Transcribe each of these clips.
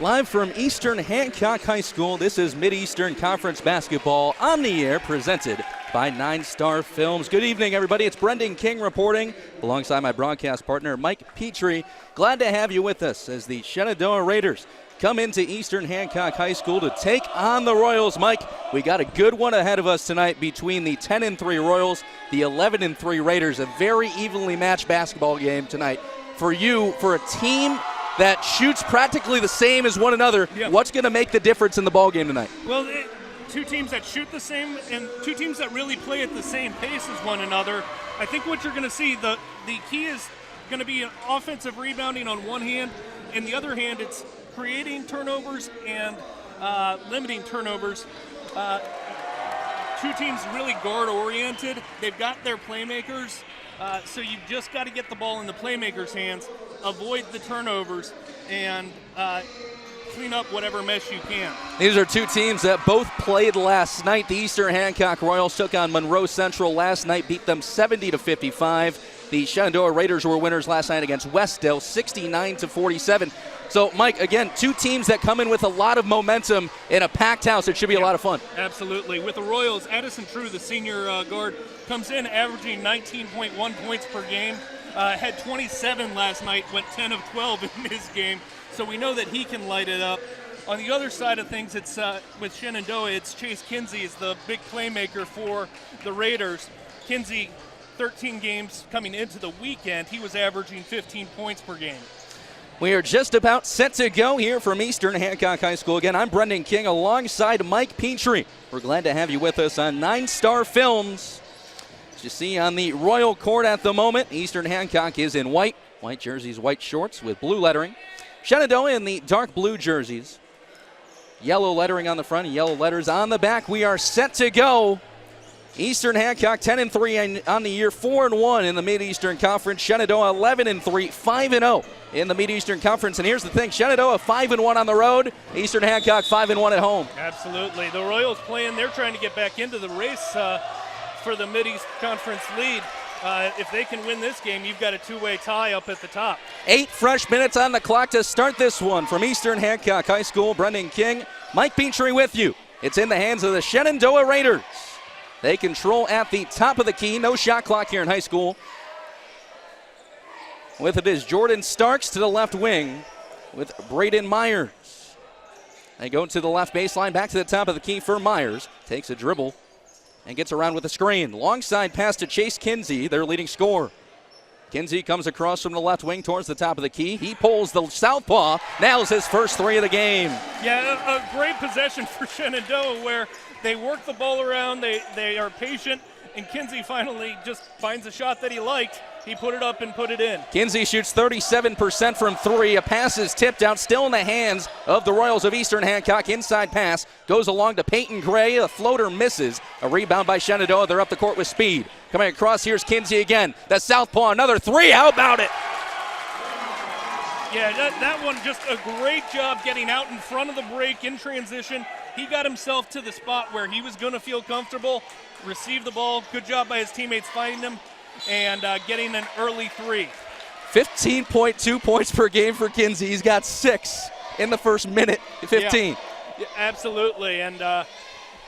Live from Eastern Hancock High School, this is Mid-Eastern Conference Basketball on the air, presented by 9 Star Films. Good evening, everybody. It's Brendan King reporting alongside my broadcast partner, Mike Petrie. Glad to have you with us as the Shenandoah Raiders come into Eastern Hancock High School to take on the Royals. Mike, we got a good one ahead of us tonight between the 10-3 Royals, the 11-3 Raiders. A very evenly matched basketball game tonight. For you, for a team that shoots practically the same as one another, what's going to make the difference in the ball game tonight? Well, two teams that shoot the same and two teams that really play at the same pace as one another. I think what you're going to see, the key is going to be an offensive rebounding on one hand, and the other hand, it's creating turnovers and limiting turnovers. Two teams really guard-oriented. They've got their playmakers, so you've just got to get the ball in the playmakers' hands, avoid the turnovers, and clean up whatever mess you can. These are two teams that both played last night. The Eastern Hancock Royals took on Monroe Central last night, beat them 70-55. The Shenandoah Raiders were winners last night against Westdale, 69-47. So, Mike, again, two teams that come in with a lot of momentum in a packed house. It should be a lot of fun. Absolutely. With the Royals, Addison True, the senior guard, comes in averaging 19.1 points per game. Had 27 last night, went 10 of 12 in his game. So we know that he can light it up. On the other side of things, it's with Shenandoah, it's Chase Kinsey is the big playmaker for the Raiders. Kinsey, 13 games coming into the weekend, he was averaging 15 points per game. We are just about set to go here from Eastern Hancock High School. Again, I'm Brendan King alongside Mike Petrie. We're glad to have you with us on 9 Star Films. As you see on the Royal Court at the moment, Eastern Hancock is in white jerseys, white shorts with blue lettering. Shenandoah in the dark blue jerseys. Yellow lettering on the front, yellow letters on the back. We are set to go. Eastern Hancock 10-3 on the year, 4-1 in the Mid-Eastern Conference. Shenandoah 11-3, 5-0 in the Mid-Eastern Conference. And here's the thing, Shenandoah 5-1 on the road, Eastern Hancock 5-1 at home. Absolutely. The Royals playing, they're trying to get back into the race for the Mid-East Conference lead. If they can win this game, you've got a two-way tie up at the top. 8 fresh minutes on the clock to start this one from Eastern Hancock High School. Brendan King, Mike Petrie with you. It's in the hands of the Shenandoah Raiders. They control at the top of the key. No shot clock here in high school. With it is Jordan Starks to the left wing with Braden Myers. They go to the left baseline, back to the top of the key for Myers. Takes a dribble and gets around with a screen. Long side pass to Chase Kinsey, their leading scorer. Kinsey comes across from the left wing towards the top of the key. He pulls the southpaw, nails his first 3 of the game. Yeah, a great possession for Shenandoah where they work the ball around, they are patient, and Kinsey finally just finds a shot that he liked. He put it up and put it in. Kinsey shoots 37% from 3. A pass is tipped out, still in the hands of the Royals of Eastern Hancock. Inside pass goes along to Peyton Gray. A floater misses. A rebound by Shenandoah. They're up the court with speed. Coming across, here's Kinsey again. The southpaw, another 3. How about it? Yeah, that one just a great job getting out in front of the break in transition. He got himself to the spot where he was going to feel comfortable, receive the ball. Good job by his teammates finding him and getting an early 3. 15.2 points per game for Kinsey. He's got 6 in the first minute, 15. Yeah, absolutely, and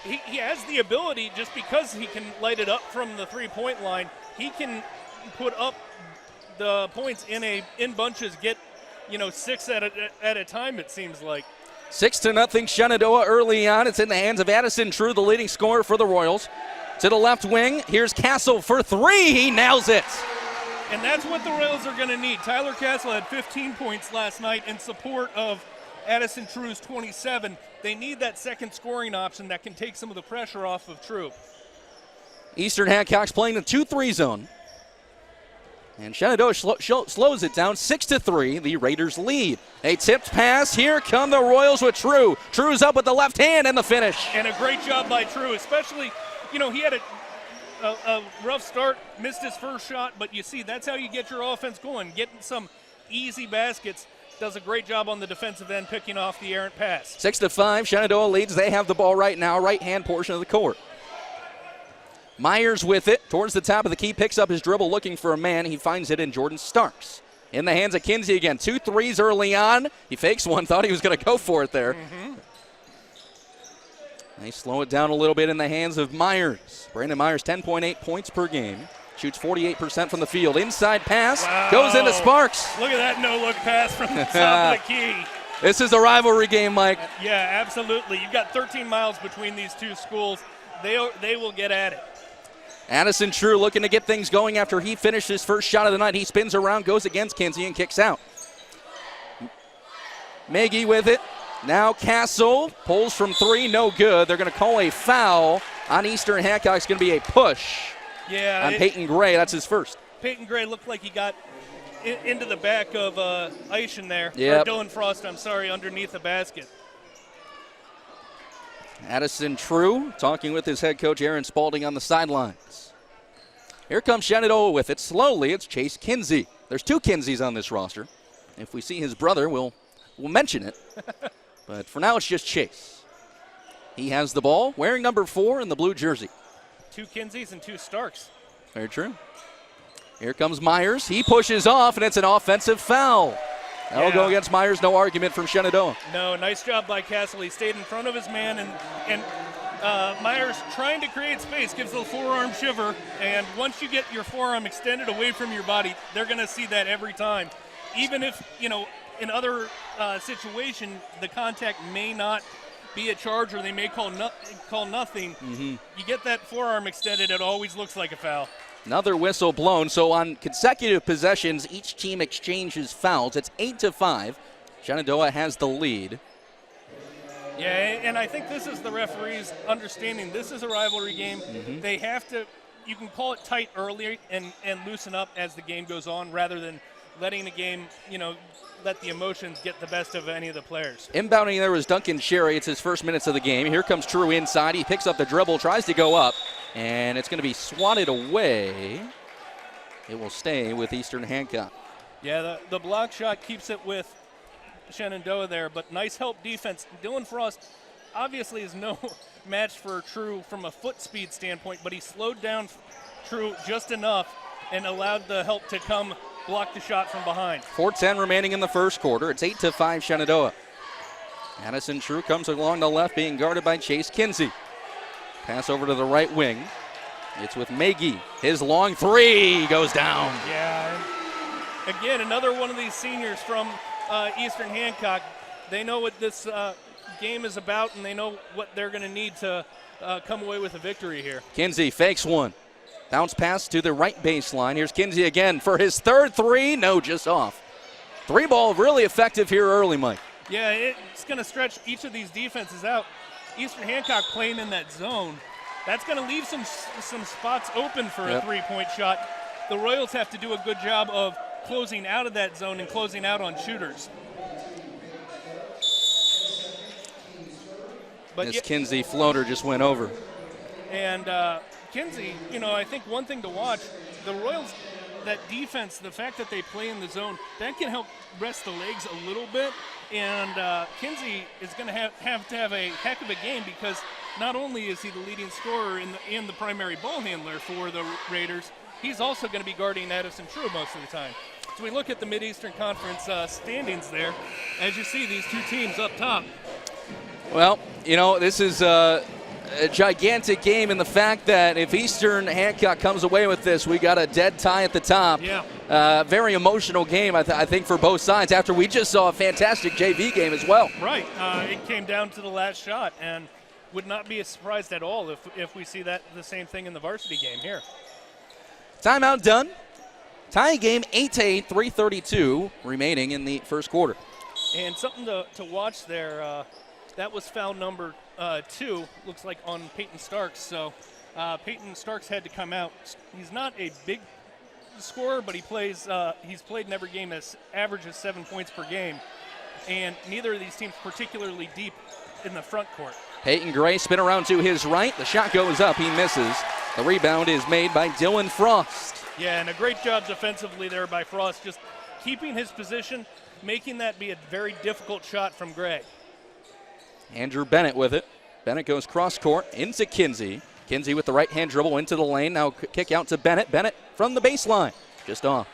he has the ability, just because he can light it up from the three-point line, he can put up the points in bunches, get 6 at a time, it seems like. 6-0 Shenandoah early on. It's in the hands of Addison True, the leading scorer for the Royals. To the left wing, here's Castle for 3. He nails it. And that's what the Royals are going to need. Tyler Castle had 15 points last night in support of Addison True's 27. They need that second scoring option that can take some of the pressure off of True. Eastern Hancock's playing the 2-3 zone. And Shenandoah slows it down, 6-3. The Raiders lead. A tipped pass. Here come the Royals with True. True's up with the left hand and the finish. And a great job by True, especially, he had a rough start, missed his first shot, but you see, that's how you get your offense going. Getting some easy baskets. Does a great job on the defensive end, picking off the errant pass. 6-5. Shenandoah leads. They have the ball right now, right-hand portion of the court. Myers with it towards the top of the key, picks up his dribble looking for a man. He finds it in Jordan Starks. In the hands of Kinsey again. 2 threes early on. He fakes one, thought he was going to go for it there. They slow it down a little bit in the hands of Myers. Brandon Myers, 10.8 points per game. Shoots 48% from the field. Inside pass goes into Sparks. Look at that no-look pass from the top of the key. This is a rivalry game, Mike. Yeah, absolutely. You've got 13 miles between these two schools. They will get at it. Addison True looking to get things going after he finished his first shot of the night. He spins around, goes against Kinsey, and kicks out. Maggie with it. Now Castle pulls from 3, no good. They're going to call a foul on Eastern Hancock. It's going to be a push on Peyton Gray. That's his first. Peyton Gray looked like he got into the back of Eischen there. Yep. Or Dylan Frost, I'm sorry, underneath the basket. Addison True talking with his head coach Aaron Spalding on the sidelines. Here comes Shenandoah with it. Slowly, it's Chase Kinsey. There's 2 Kinseys on this roster. If we see his brother, we'll mention it. But for now, it's just Chase. He has the ball, wearing number 4 in the blue jersey. 2 Kinseys and 2 Starks. Very true. Here comes Myers. He pushes off, and it's an offensive foul. That'll go against Myers. No argument from Shenandoah. No, nice job by Castle. He stayed in front of his man, and Myers trying to create space gives the forearm shiver. And once you get your forearm extended away from your body, they're going to see that every time. Even if, in other situation, the contact may not be a charge or they may call nothing. You get that forearm extended, it always looks like a foul. Another whistle blown. So on consecutive possessions, each team exchanges fouls. It's 8-5. Shenandoah has the lead. Yeah, and I think this is the referee's understanding. This is a rivalry game. They have to, you can call it tight early and loosen up as the game goes on rather than letting the game, let the emotions get the best of any of the players. Inbounding there was Duncan Sherry. It's his first minutes of the game. Here comes True inside. He picks up the dribble, tries to go up, and it's going to be swatted away. It will stay with Eastern Hancock. Yeah, the block shot keeps it with Shenandoah there, but nice help defense. Dylan Frost obviously is no match for True from a foot speed standpoint, but he slowed down True just enough and allowed the help to come block the shot from behind. 4:10 remaining in the first quarter. It's 8-5 Shenandoah. Addison True comes along the left, being guarded by Chase Kinsey. Pass over to the right wing. It's with Magee. His long 3 goes down. Yeah. And again, another one of these seniors from Eastern Hancock. They know what this game is about, and they know what they're going to need to come away with a victory here. Kinsey fakes one. Bounce pass to the right baseline. Here's Kinsey again for his third 3. No, just off. 3 ball really effective here early, Mike. Yeah, it's going to stretch each of these defenses out. Eastern Hancock playing in that zone. That's going to leave some spots open for a 3-point shot. The Royals have to do a good job of closing out of that zone and closing out on shooters. But this Kinsey floater just went over. And Kinsey, I think one thing to watch, the Royals, that defense, the fact that they play in the zone, that can help rest the legs a little bit. And Kinsey is going to have to have a heck of a game because not only is he the leading scorer and the primary ball handler for the Raiders, he's also going to be guarding Addison True most of the time. So we look at the Mid-Eastern Conference standings there. As you see, these 2 teams up top. Well, this is a gigantic game in the fact that if Eastern Hancock comes away with this, we got a dead tie at the top. Yeah. Very emotional game, I think, for both sides after we just saw a fantastic JV game as well. Right. It came down to the last shot, and would not be surprised at all if we see the same thing in the varsity game here. Timeout done. Tie game 8-8, 3:32 remaining in the first quarter. And something to watch there, that was foul number 2, looks like on Peyton Starks. So Peyton Starks had to come out. He's not a big scorer, but he's played in every game that averages 7 points per game. And neither of these teams particularly deep in the front court. Peyton Gray spin around to his right. The shot goes up. He misses. The rebound is made by Dylan Frost. Yeah, and a great job defensively there by Frost, just keeping his position, making that be a very difficult shot from Gray. Andrew Bennett with it. Bennett goes cross court into Kinsey. Kinsey with the right hand dribble into the lane. Now kick out to Bennett. Bennett from the baseline. Just off.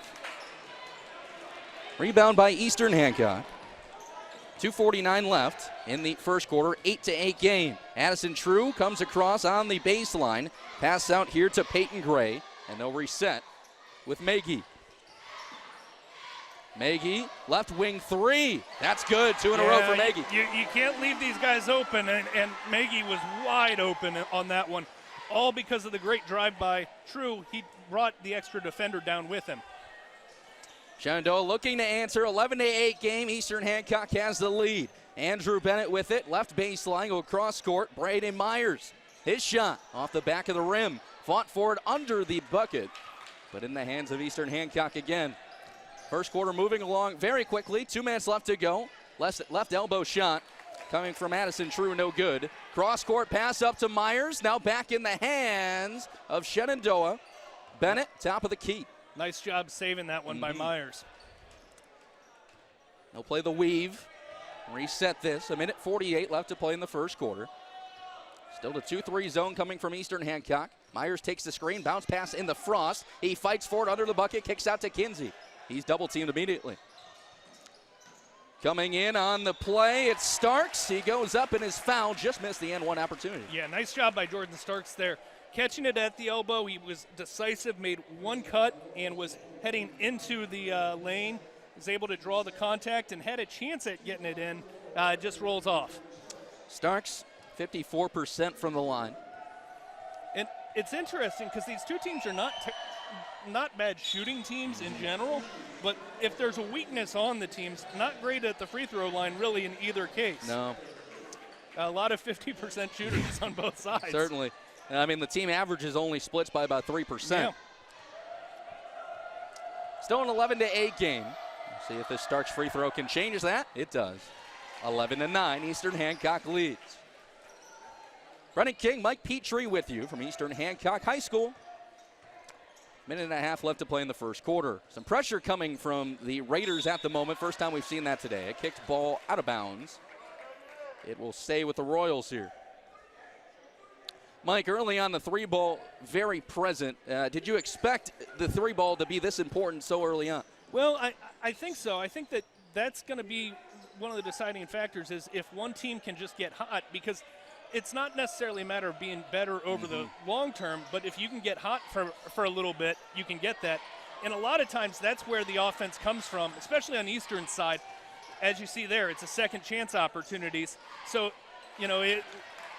Rebound by Eastern Hancock. 2:49 left in the first quarter, 8-8 game. Addison True comes across on the baseline. Pass out here to Peyton Gray, and they'll reset with Magee. Magee, left wing three. That's good, 2 in a row for Magee. You can't leave these guys open, and Magee was wide open on that one, all because of the great drive by True. He brought the extra defender down with him. Shenandoah looking to answer, 11-8 game. Eastern Hancock has the lead. Andrew Bennett with it, left baseline, go cross court. Braden Myers, his shot off the back of the rim. Fought for it under the bucket, but in the hands of Eastern Hancock again. First quarter moving along very quickly. 2 minutes left to go. Left elbow shot coming from Addison True, no good. Cross court pass up to Myers. Now back in the hands of Shenandoah. Bennett, top of the key. Nice job saving that one by Myers. They'll play the weave. Reset this. 1:48 left to play in the first quarter. Still the 2-3 zone coming from Eastern Hancock. Myers takes the screen, bounce pass in the frost. He fights for it under the bucket, kicks out to Kinsey. He's double teamed immediately. Coming in on the play, it's Starks. He goes up and is fouled, just missed the N1 opportunity. Yeah, nice job by Jordan Starks there. Catching it at the elbow, he was decisive, made one cut, and was heading into the lane. Was able to draw the contact and had a chance at getting it in. Just rolls off. Starks, 54% from the line. And it's interesting because these two teams are not bad shooting teams in general, but if there's a weakness on the teams, not great at the free throw line really in either case. No. A lot of 50% shooters on both sides. Certainly. I mean, the team averages only splits by about 3%. Yeah. Still an 11-8 game. See if this Starks free throw can change that. It does. 11-9, Eastern Hancock leads. Brennan King, Mike Petrie with you from Eastern Hancock High School. Minute and a half left to play in the first quarter. Some pressure coming from the Raiders at the moment. First time we've seen that today. A kicked ball out of bounds. It will stay with the Royals here. Mike, early on the three ball, very present. Did you expect the three ball to be this important so early on? Well, I think so. I think that's going to be one of the deciding factors is if one team can just get hot, because it's not necessarily a matter of being better over the long term, but if you can get hot for a little bit, you can get that. And a lot of times that's where the offense comes from, especially on the Eastern side. As you see there, it's a second chance opportunities. So, you know,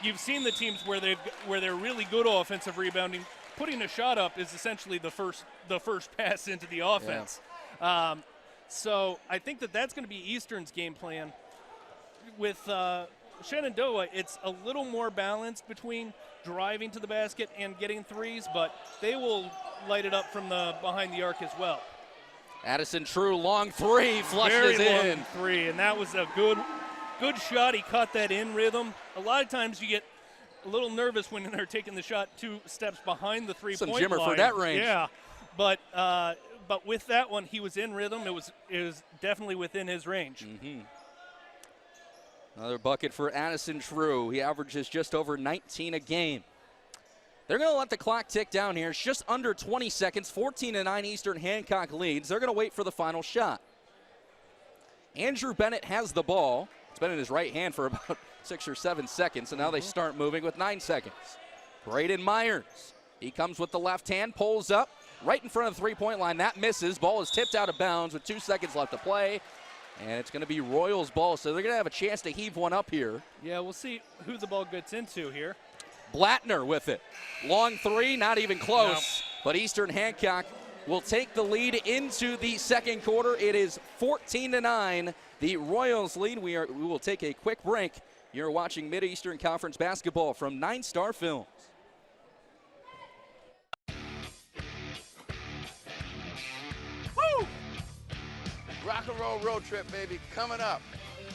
you've seen the teams where they're really good offensive rebounding. Putting a shot up is essentially the first pass into the offense. Yeah. So I think that's going to be Eastern's game plan. With Shenandoah, it's a little more balanced between driving to the basket and getting threes, but they will light it up from behind the arc as well. Addison True, long three, flushes Very in. Long three, and that was a good shot. He caught that in rhythm. A lot of times you get a little nervous when they're taking the shot 2 steps behind the three-point line. Some Jimmer for that range. Yeah, but with that one, he was in rhythm. It was definitely within his range. Another bucket for Addison True. He averages just over 19 a game. They're going to let the clock tick down here. It's just under 20 seconds. 14-9 Eastern Hancock leads. They're going to wait for the final shot. Andrew Bennett has the ball. It's been in his right hand for about 6 or 7 seconds, and now they start moving with 9 seconds. Braden Myers. He comes with the left hand, pulls up right in front of the three-point line. That misses. Ball is tipped out of bounds with 2 seconds left to play. And it's going to be Royals' ball, so they're going to have a chance to heave one up here. Yeah, we'll see who the ball gets into here. Blattner with it. Long three, not even close. No. But Eastern Hancock will take the lead into the second quarter. It is 14-9, the Royals lead. We will take a quick break. You're watching Mid-Eastern Conference basketball from 9 Star Films. Woo! Rock and roll road trip, baby, coming up.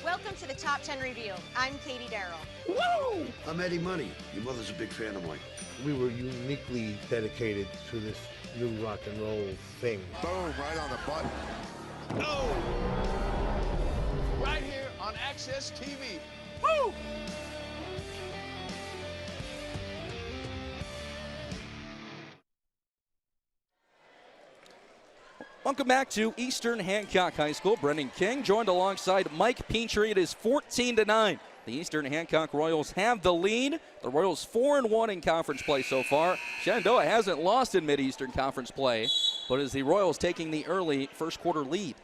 Welcome to the Top 10 Review. I'm Katie Darrell. Woo! I'm Eddie Money. Your mother's a big fan of mine. We were uniquely dedicated to this new rock and roll thing. Boom, right on the button. Oh! Right here on Access TV. Woo! Welcome back to Eastern Hancock High School. Brendan King joined alongside Mike Petrie. It is 14-9. The Eastern Hancock Royals have the lead. The Royals 4-1 in conference play so far. Shenandoah hasn't lost in Mid-Eastern Conference play, but is the Royals taking the early first quarter lead.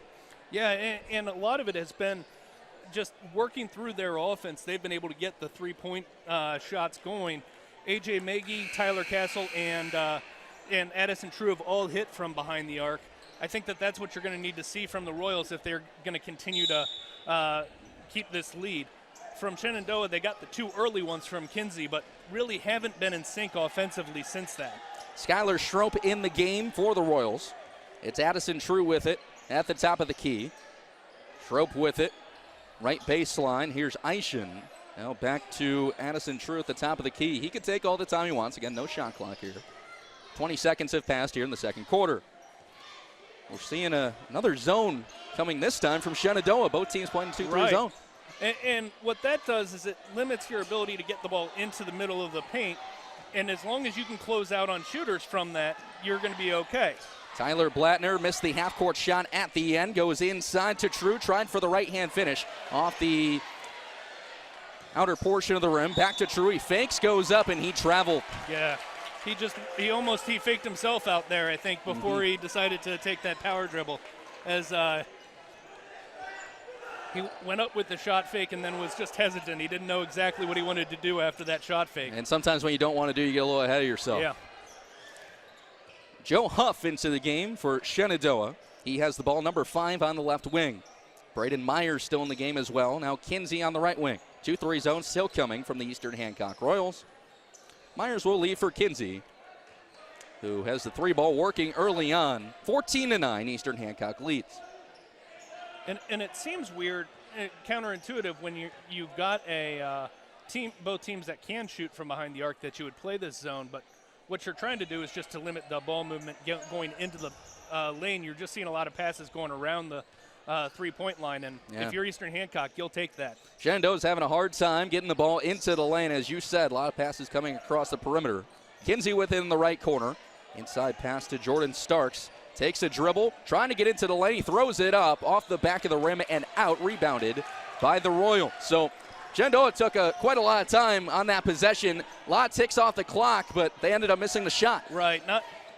Yeah, and a lot of it has been just working through their offense. They've been able to get the three-point shots going. A.J. Magee, Tyler Castle, and Addison True have all hit from behind the arc. I think that's what you're going to need to see from the Royals if they're going to continue to keep this lead. From Shenandoah, they got the two early ones from Kinsey, but really haven't been in sync offensively since that. Skylar Schroep in the game for the Royals. It's Addison True with it at the top of the key. Schroep with it, right baseline. Here's Eischen. Now back to Addison True at the top of the key. He can take all the time he wants. Again, no shot clock here. 20 seconds have passed here in the second quarter. We're seeing another zone coming this time from Shenandoah. Both teams playing 2-3 zone. And what that does is it limits your ability to get the ball into the middle of the paint. And as long as you can close out on shooters from that, you're going to be okay. Tyler Blattner missed the half-court shot at the end. Goes inside to True. Tried for the right-hand finish off the outer portion of the rim. Back to True. He fakes, goes up, and he traveled. Yeah. He faked himself out there, I think, before he decided to take that power dribble, as he went up with the shot fake and then was just hesitant. He didn't know exactly what he wanted to do after that shot fake. And sometimes when you don't want to do, you get a little ahead of yourself. Yeah. Joe Huff into the game for Shenandoah. He has the ball, number 5 on the left wing. Braden Myers still in the game as well. Now Kinsey on the right wing. 2-3 zone still coming from the Eastern Hancock Royals. Myers will leave for Kinsey, who has the 3 ball working early on. 14-9, Eastern Hancock leads. And it seems weird, counterintuitive, when you've got a both teams that can shoot from behind the arc, that you would play this zone. But what you're trying to do is just to limit the ball movement going into the lane. You're just seeing a lot of passes going around the 3-point line, and if you're Eastern Hancock, you'll take that. Shenandoah's having a hard time getting the ball into the lane, as you said. A lot of passes coming across the perimeter. Kinsey within the right corner. Inside pass to Jordan Starks. Takes a dribble, trying to get into the lane. He throws it up off the back of the rim and out, rebounded by the Royals. So Shenandoah took quite a lot of time on that possession. A lot of ticks off the clock, but they ended up missing the shot. Right.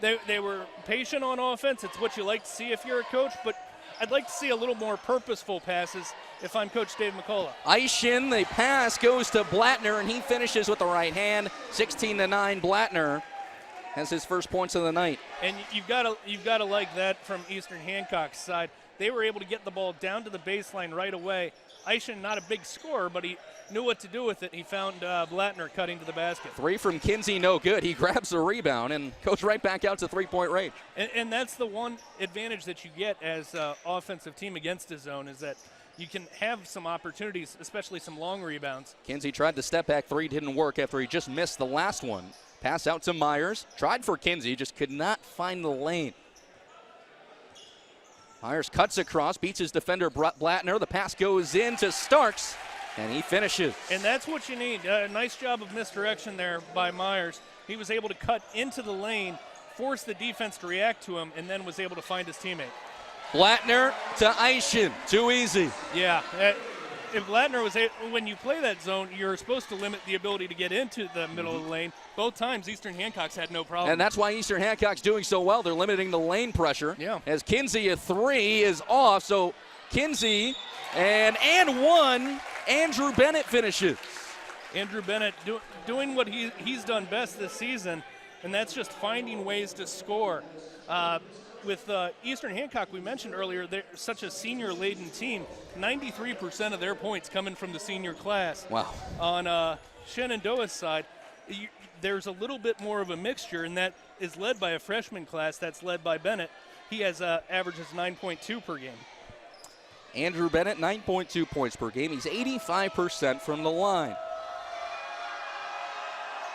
They were patient on offense. It's what you like to see if you're a coach, but I'd like to see a little more purposeful passes if I'm Coach Dave McCullough. Eischen, the pass goes to Blattner, and he finishes with the right hand. 16-9, Blattner has his first points of the night. And you've got to like that from Eastern Hancock's side. They were able to get the ball down to the baseline right away. Eischen, not a big scorer, but he knew what to do with it. He found Blattner cutting to the basket. 3 from Kinsey, no good. He grabs the rebound and goes right back out to 3-point range. And that's the one advantage that you get as an offensive team against a zone, is that you can have some opportunities, especially some long rebounds. Kinsey tried the step back 3, didn't work after he just missed the last one. Pass out to Myers. Tried for Kinsey, just could not find the lane. Myers cuts across, beats his defender Blattner. The pass goes in to Starks, and he finishes. And that's what you need. Nice job of misdirection there by Myers. He was able to cut into the lane, force the defense to react to him, and then was able to find his teammate. Blattner to Eischen. Too easy. Yeah. If Blattner was when you play that zone, you're supposed to limit the ability to get into the middle of the lane. Both times, Eastern Hancock's had no problem. And that's why Eastern Hancock's doing so well. They're limiting the lane pressure. Yeah. As Kinsey, a 3 is off. So Kinsey and one. Andrew Bennett finishes. Andrew Bennett doing what he's done best this season, and that's just finding ways to score. With Eastern Hancock, we mentioned earlier, they're such a senior-laden team. 93% of their points coming from the senior class. Wow. On Shenandoah's side, there's a little bit more of a mixture, and that is led by a freshman class that's led by Bennett. He has averages 9.2 per game. Andrew Bennett, 9.2 points per game. He's 85% from the line.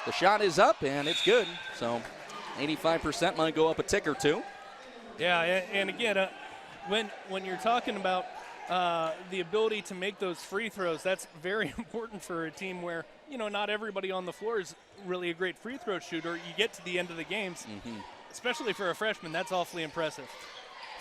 The shot is up, and it's good. So 85% might go up a tick or two. Yeah, and again, when you're talking about the ability to make those free throws, that's very important for a team where, not everybody on the floor is really a great free throw shooter. You get to the end of the games, especially for a freshman, that's awfully impressive.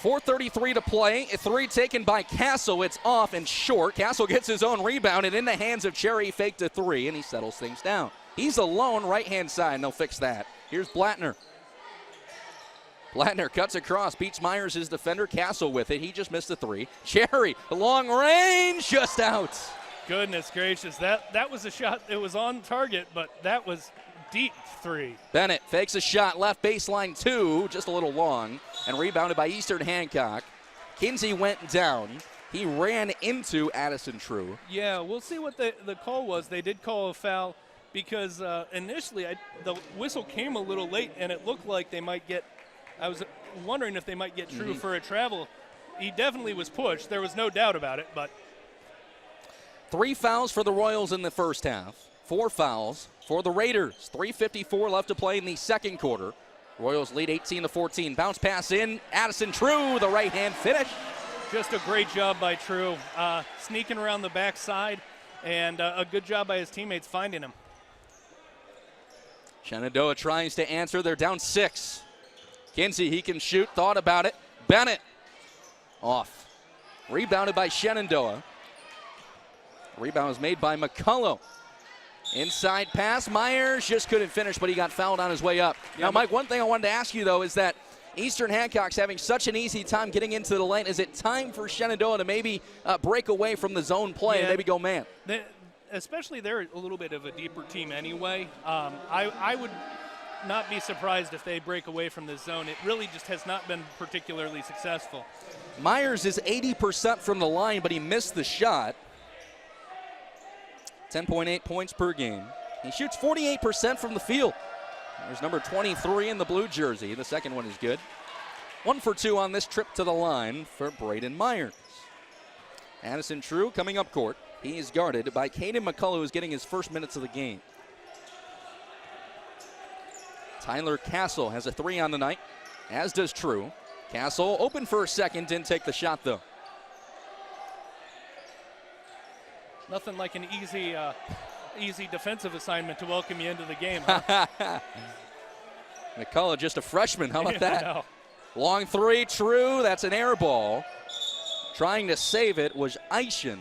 4:33 to play. A three taken by Castle. It's off and short. Castle gets his own rebound, and in the hands of Cherry, faked a three, and he settles things down. He's alone right-hand side, and they'll fix that. Here's Blattner. Blattner cuts across, beats Myers, his defender. Castle with it. He just missed a three. Cherry, long range, just out. Goodness gracious, that was a shot. It was on target, but that was deep three. Bennett fakes a shot, left baseline two, just a little long, and rebounded by Eastern Hancock. Kinsey went down. He ran into Addison True. Yeah, we'll see what the call was. They did call a foul because initially the whistle came a little late, and it looked like they might get – I was wondering if they might get True for a travel. He definitely was pushed. There was no doubt about it, but – 3 fouls for the Royals in the first half. 4 fouls for the Raiders. 3:54 left to play in the second quarter. Royals lead 18-14. Bounce pass in. Addison True, the right-hand finish. Just a great job by True. Sneaking around the backside, and a good job by his teammates finding him. Shenandoah tries to answer. They're down 6. Kinsey, he can shoot. Thought about it. Bennett off. Rebounded by Shenandoah. Rebound was made by McCullough. Inside pass. Myers just couldn't finish, but he got fouled on his way up. Now, Mike, one thing I wanted to ask you, though, is that Eastern Hancock's having such an easy time getting into the lane. Is it time for Shenandoah to maybe break away from the zone play and maybe go man? Especially they're a little bit of a deeper team anyway. I would not be surprised if they break away from the zone. It really just has not been particularly successful. Myers is 80% from the line, but he missed the shot. 10.8 points per game. He shoots 48% from the field. There's number 23 in the blue jersey. The second one is good. 1 for 2 on this trip to the line for Braden Myers. Addison True coming up court. He is guarded by Caden McCullough, who's getting his first minutes of the game. Tyler Castle has a 3 on the night, as does True. Castle open for a second, didn't take the shot though. Nothing like an easy defensive assignment to welcome you into the game. Huh? McCullough, just a freshman. How about that? No. Long 3, True. That's an air ball. Trying to save it was Eischen,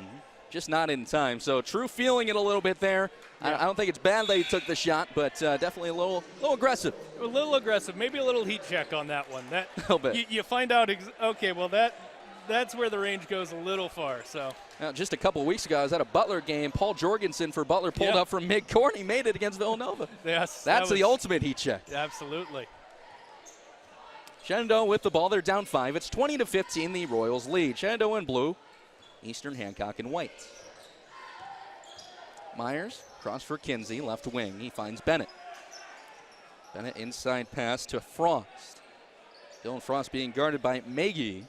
just not in time. So True feeling it a little bit there. Yeah. I don't think it's bad that he took the shot, but definitely a little aggressive. A little aggressive. Maybe a little heat check on that one. A little bit. You find out, okay, well, that's where the range goes a little far. So just a couple of weeks ago, I was at a Butler game. Paul Jorgensen for Butler pulled up from mid-court. He made it against Villanova. Yes. That's the ultimate heat check. Absolutely. Shenandoah with the ball. They're down 5. It's 20-15, the Royals lead. Shenandoah in blue, Eastern Hancock in white. Myers, cross for Kinsey, left wing. He finds Bennett. Bennett inside pass to Frost. Dylan Frost being guarded by Magee.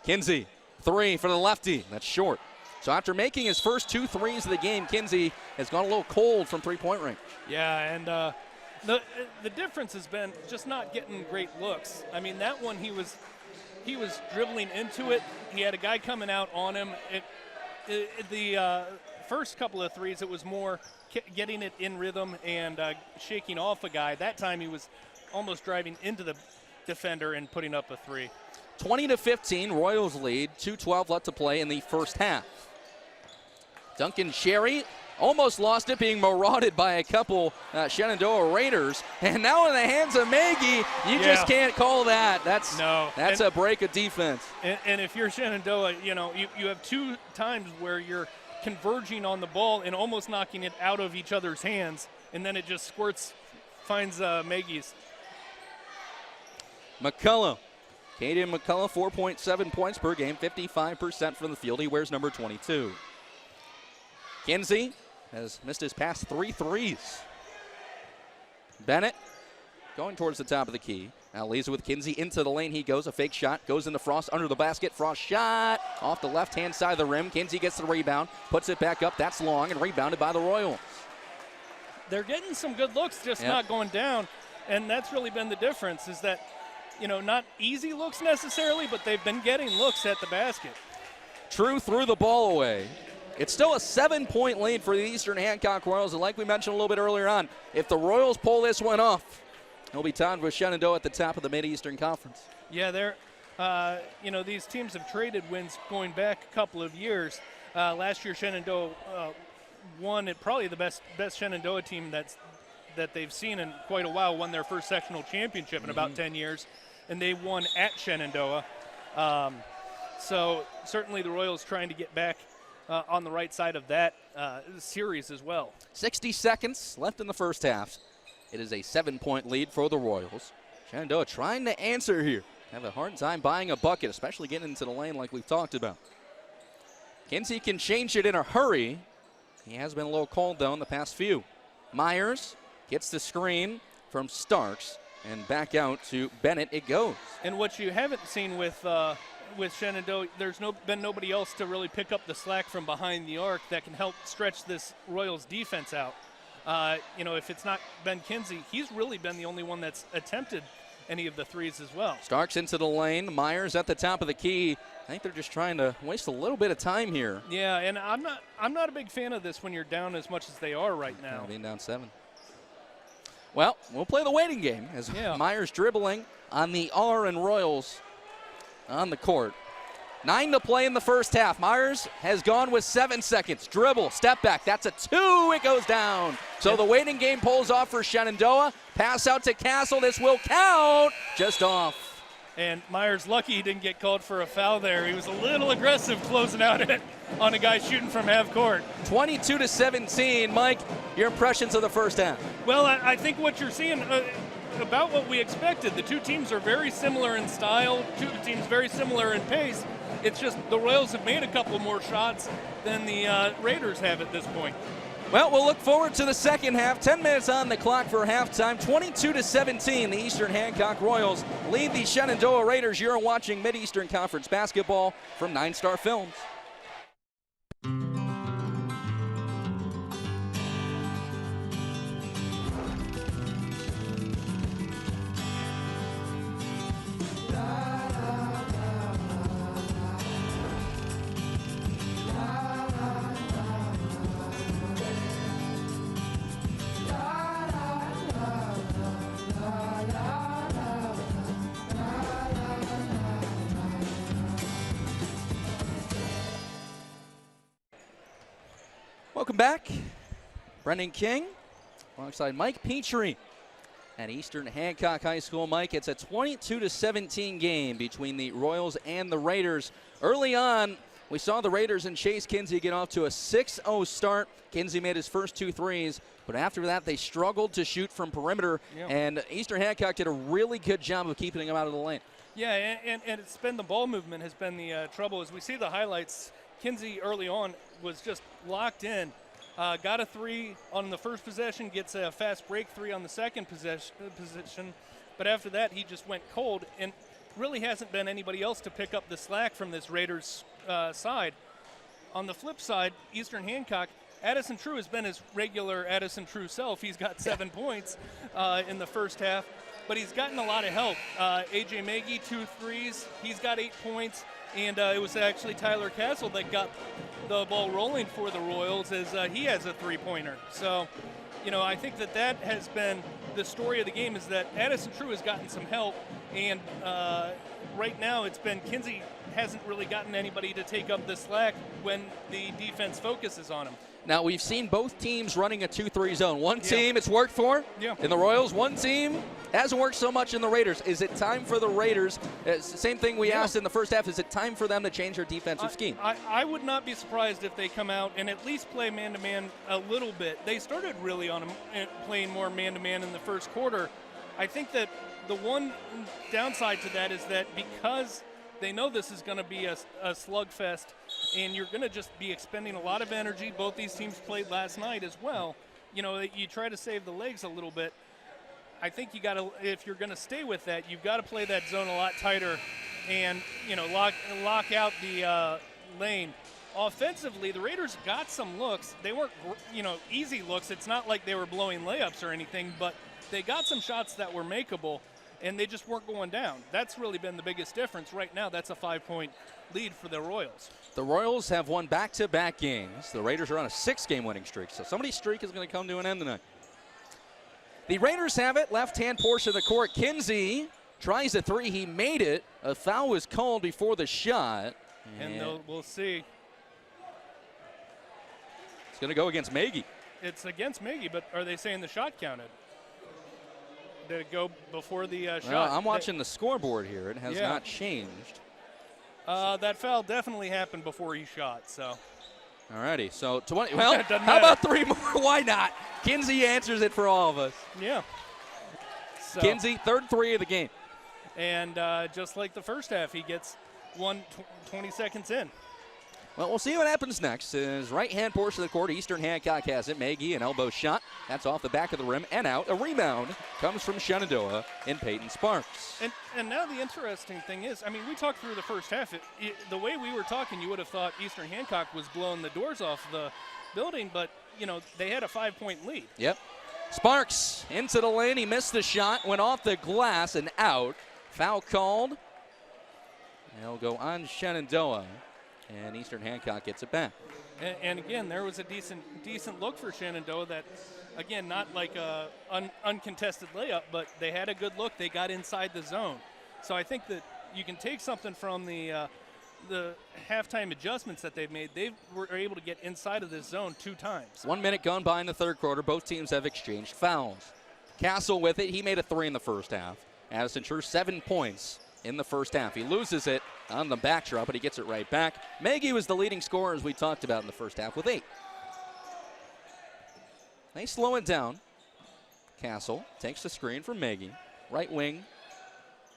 Kinsey, 3 for the lefty. That's short. So after making his first 2 threes of the game, Kinsey has gone a little cold from three-point range. Yeah, and the difference has been just not getting great looks. I mean, that one he was dribbling into it. He had a guy coming out on him. The first couple of threes, it was more getting it in rhythm and shaking off a guy. That time he was almost driving into the defender and putting up a 3. 20-15, Royals lead. 2:12 left to play in the first half. Duncan Cherry almost lost it, being marauded by a couple Shenandoah Raiders. And now in the hands of Magee, you just can't call that. That's a break of defense. And if you're Shenandoah, you have 2 times where you're converging on the ball and almost knocking it out of each other's hands, and then it just finds Magee's. McCullough. Caden McCullough, 4.7 points per game, 55% from the field. He wears number 22. Kinsey has missed his past 3 threes. Bennett going towards the top of the key. Now leaves it with Kinsey into the lane. He goes, a fake shot, goes into Frost under the basket. Frost shot off the left-hand side of the rim. Kinsey gets the rebound, puts it back up. That's long and rebounded by the Royals. They're getting some good looks, just not going down. And that's really been the difference, is that, not easy looks necessarily, but they've been getting looks at the basket. True threw the ball away. It's still a 7-point lead for the Eastern Hancock Royals. And like we mentioned a little bit earlier on, if the Royals pull this one off, it'll be tied with Shenandoah at the top of the Mid-Eastern Conference. Yeah, these teams have traded wins going back a couple of years. Last year, Shenandoah won it, probably the best Shenandoah team that they've seen in quite a while, won their first sectional championship in about 10 years, and they won at Shenandoah. So certainly the Royals trying to get back on the right side of that series as well. 60 seconds left in the first half. It is a 7-point lead for the Royals. Shenandoah trying to answer here. Have a hard time buying a bucket, especially getting into the lane like we've talked about. Kinsey can change it in a hurry. He has been a little cold, though, in the past few. Myers gets the screen from Starks, and back out to Bennett it goes. And what you haven't seen with Shenandoah, there's been nobody else to really pick up the slack from behind the arc that can help stretch this Royals defense out. If it's not Ben Kinsey, he's really been the only one that's attempted any of the threes as well. Starks into the lane. Myers at the top of the key. I think they're just trying to waste a little bit of time here. Yeah, and I'm not a big fan of this when you're down as much as they are right now. Being down 7. Well, we'll play the waiting game as Myers dribbling on the R and Royals on the court. 9 to play in the first half. Myers has gone with 7 seconds. Dribble, step back. That's a 2. It goes down. So the waiting game pulls off for Shenandoah. Pass out to Castle. This will count. Just off. And Myers lucky he didn't get called for a foul there. He was a little aggressive closing out it on a guy shooting from half court. 22 to 17. Mike, your impressions of the first half? Well, I think what you're seeing about what we expected. The two teams are very similar in style. Two teams very similar in pace. It's just the Royals have made a couple more shots than the Raiders have at this point. Well, we'll look forward to the second half. 10 minutes on the clock for halftime. 22 to 17. The Eastern Hancock Royals lead the Shenandoah Raiders. You're watching Mid-Eastern Conference basketball from 9 Star Films. Welcome back. Brendan King alongside Mike Petrie at Eastern Hancock High School. Mike, it's a 22 to 17 game between the Royals and the Raiders. Early on, we saw the Raiders and Chase Kinsey get off to a 6-0 start. Kinsey made his first 2 threes, but after that they struggled to shoot from perimeter, and Eastern Hancock did a really good job of keeping him out of the lane. Yeah, and it's been the ball movement has been the trouble. As we see the highlights, Kinsey early on was just locked in. Got a 3 on the first possession, gets a fast break 3 on the second position, but after that he just went cold, and really hasn't been anybody else to pick up the slack from this Raiders side. On the flip side, Eastern Hancock, Addison True has been his regular Addison True self. He's got 7 points in the first half, but he's gotten a lot of help. A.J. Maggie, 2 threes. He's got 8 points. And it was actually Tyler Castle that got the ball rolling for the Royals, as he has a 3-pointer. So, I think that has been the story of the game, is that Addison True has gotten some help. And right now it's been Kinsey hasn't really gotten anybody to take up the slack when the defense focuses on him. Now, we've seen both teams running a 2-3 zone. One team it's worked for in the Royals. One team hasn't worked so much in the Raiders. Is it time for the Raiders? Same thing we asked in the first half. Is it time for them to change their defensive scheme? I would not be surprised if they come out and at least play man-to-man a little bit. They started really playing more man-to-man in the first quarter. I think that the one downside to that is that because they know this is going to be a slugfest, and you're going to just be expending a lot of energy. Both these teams played last night as well. You try to save the legs a little bit. I think you got to, if you're going to stay with that, you've got to play that zone a lot tighter, and lock out the lane. Offensively, the Raiders got some looks. They weren't easy looks. It's not like they were blowing layups or anything, but they got some shots that were makeable, and they just weren't going down. That's really been the biggest difference. Right now, that's a 5-point lead for the Royals. The Royals have won back-to-back games. The Raiders are on a 6-game winning streak, so somebody's streak is going to come to an end tonight. The Raiders have it, left-hand portion of the court. Kinsey tries a three. He made it. A foul was called before the shot. And we'll see. It's going to go against Maggie. It's against Maggie, but are they saying the shot counted? Did it go before the shot? Well, I'm watching the scoreboard here. It has not changed. That foul definitely happened before he shot, so. Alrighty, so 20. Well, how matter. about 3 more? Why not? Kinsey answers it for all of us. Yeah. So, Kinsey, third three of the game. And just like the first half, he gets 20 seconds in. Well, we'll see what happens next. His right-hand portion of the court, Eastern Hancock has it. Maggie, an elbow shot. That's off the back of the rim and out. A rebound comes from Shenandoah in Peyton Sparks. And now the interesting thing is, I mean, we talked through the first half. The way we were talking, you would have thought Eastern Hancock was blowing the doors off the building, but, you know, they had a 5-point lead. Yep. Sparks into the lane. He missed the shot, went off the glass and out. Foul called. They'll go on Shenandoah. And Eastern Hancock gets it back. And again, there was a decent look for Shenandoah that, again, not like a uncontested layup, but they had a good look. They got inside the zone. So I think that you can take something from the halftime adjustments that they've made. They were able to get inside of this zone 2 times. 1 minute gone by in the third quarter. Both teams have exchanged fouls. Castle with it. He made a 3 in the first half. Addison True, 7 points in the first half. He loses it on the backdrop, but he gets it right back. Maggie was the leading scorer, as we talked about in the first half, with 8. They slow it down. Castle takes the screen from Maggie. Right wing.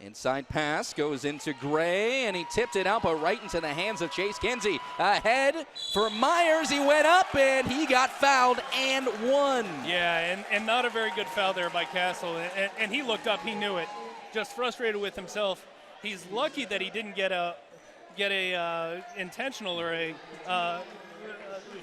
Inside pass goes into Gray, and he tipped it out, but right into the hands of Chase Kinsey. Ahead for Myers. He went up, and he got fouled and won. Yeah, and not a very good foul there by Castle. And he looked up. He knew it. Just frustrated with himself. He's lucky that he didn't get a intentional or a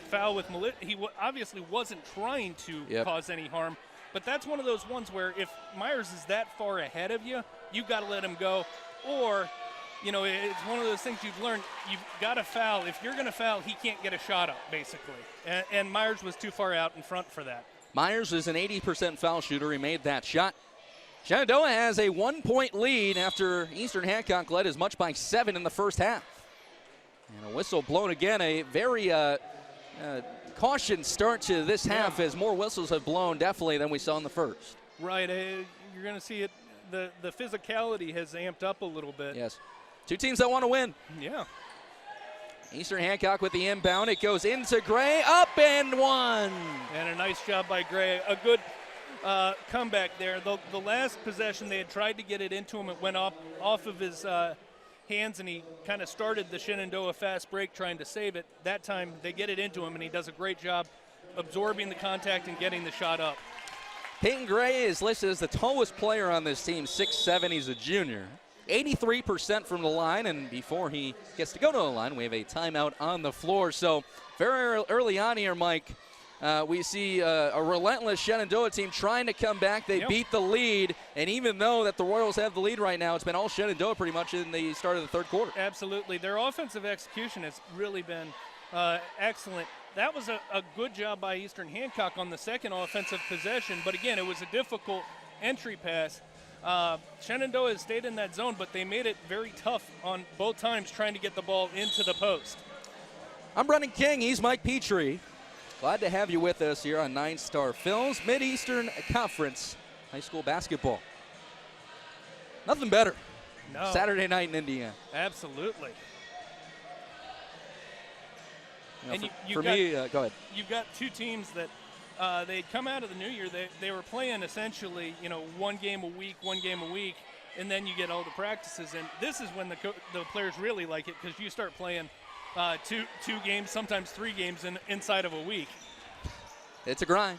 foul with Malit. He obviously wasn't trying to cause any harm. But that's one of those ones where if Myers is that far ahead of you, you've got to let him go. Or, you know, it's one of those things you've learned. You've got to foul. If you're going to foul, he can't get a shot up, basically. And Myers was too far out in front for that. Myers is an 80% foul shooter. He made that shot. Shenandoah has a 1-point lead after Eastern Hancock led as much by 7 in the first half. And a whistle blown again, a very caution start to this half as more whistles have blown definitely than we saw in the first. Right, you're going to see it. The physicality has amped up a little bit. Yes. 2 teams that want to win. Yeah. Eastern Hancock with the inbound. It goes into Gray, up and one. And a nice job by Gray. A good comeback there. The last possession, they had tried to get it into him. It went off of his hands, and he kind of started the Shenandoah fast break trying to save it. That time, they get it into him, and he does a great job absorbing the contact and getting the shot up. Peyton Gray is listed as the tallest player on this team, 6'7". He's a junior. 83% from the line, and before he gets to go to the line, we have a timeout on the floor. So very early on here, Mike, we see a relentless Shenandoah team trying to come back. They beat the lead, and even though that the Royals have the lead right now, it's been all Shenandoah pretty much in the start of the third quarter. Absolutely. Their offensive execution has really been excellent. That was a good job by Eastern Hancock on the second offensive possession, but again, it was a difficult entry pass. Shenandoah has stayed in that zone, but they made it very tough on both times trying to get the ball into the post. I'm Brendan King. He's Mike Petrie. Glad to have you with us here on 9 Star Films, Mid-Eastern Conference High School Basketball. Nothing better. No. Saturday night in Indiana. Absolutely. You know, And go ahead. You've got 2 teams that they'd come out of the new year. They were playing essentially, one game a week, and then you get all the practices. And this is when the players really like it, because you start playing two games, sometimes 3 games inside of a week. It's a grind.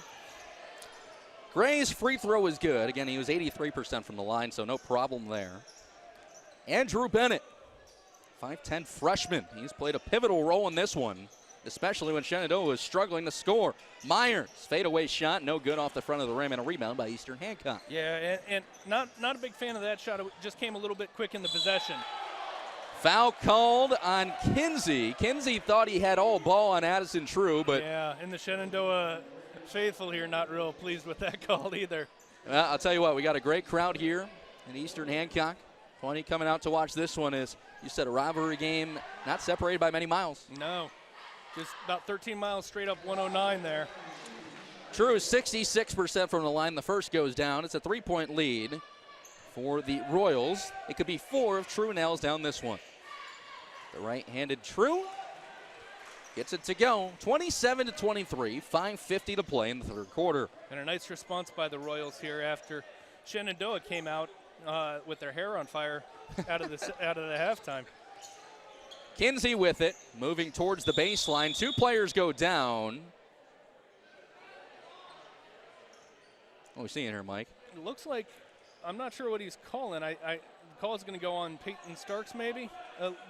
Gray's free throw is good. Again, he was 83% from the line, so no problem there. Andrew Bennett, 5'10" freshman. He's played a pivotal role in this one, especially when Shenandoah was struggling to score. Myers, fadeaway shot, no good off the front of the rim, and a rebound by Eastern Hancock. Yeah, and not a big fan of that shot. It just came a little bit quick in the possession. Foul called on Kinsey. Kinsey thought he had all ball on Addison True, but... Yeah, and the Shenandoah faithful here not real pleased with that call either. Well, I'll tell you what, we got a great crowd here in Eastern Hancock. Funny coming out to watch this one is, you said, a rivalry game not separated by many miles. No, just about 13 miles straight up 109 there. True, 66% from the line. The first goes down. It's a 3-point lead for the Royals. It could be 4 if True nails down this one. The right-handed True gets it to go. 27-23, 5:50 to play in the third quarter. And a nice response by the Royals here after Shenandoah came out with their hair on fire out of the halftime. Kinsey with it, moving towards the baseline. 2 players go down. What are we seeing here, Mike? It looks like, I'm not sure what he's calling. The call is going to go on Peyton Starks, maybe.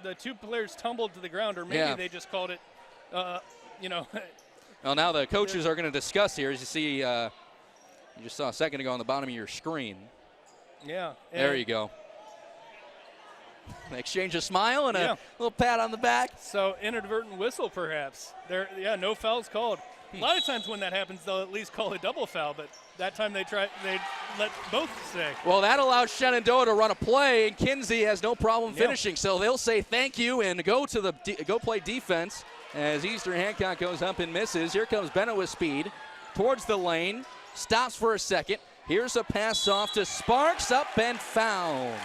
The 2 players tumbled to the ground, or maybe they just called it, Well, now the coaches are going to discuss here. As you see, you just saw a second ago on the bottom of your screen. Yeah. There you go. Exchange a smile and a little pat on the back. So inadvertent whistle, perhaps. No fouls called. A lot of times when that happens, they'll at least call a double foul, but that time they let both stay. Well, that allows Shenandoah to run a play, and Kinsey has no problem finishing. So they'll say thank you and go play defense as Eastern Hancock goes up and misses. Here comes Bennett with speed towards the lane, stops for a second. Here's a pass off to Sparks, up and fouled.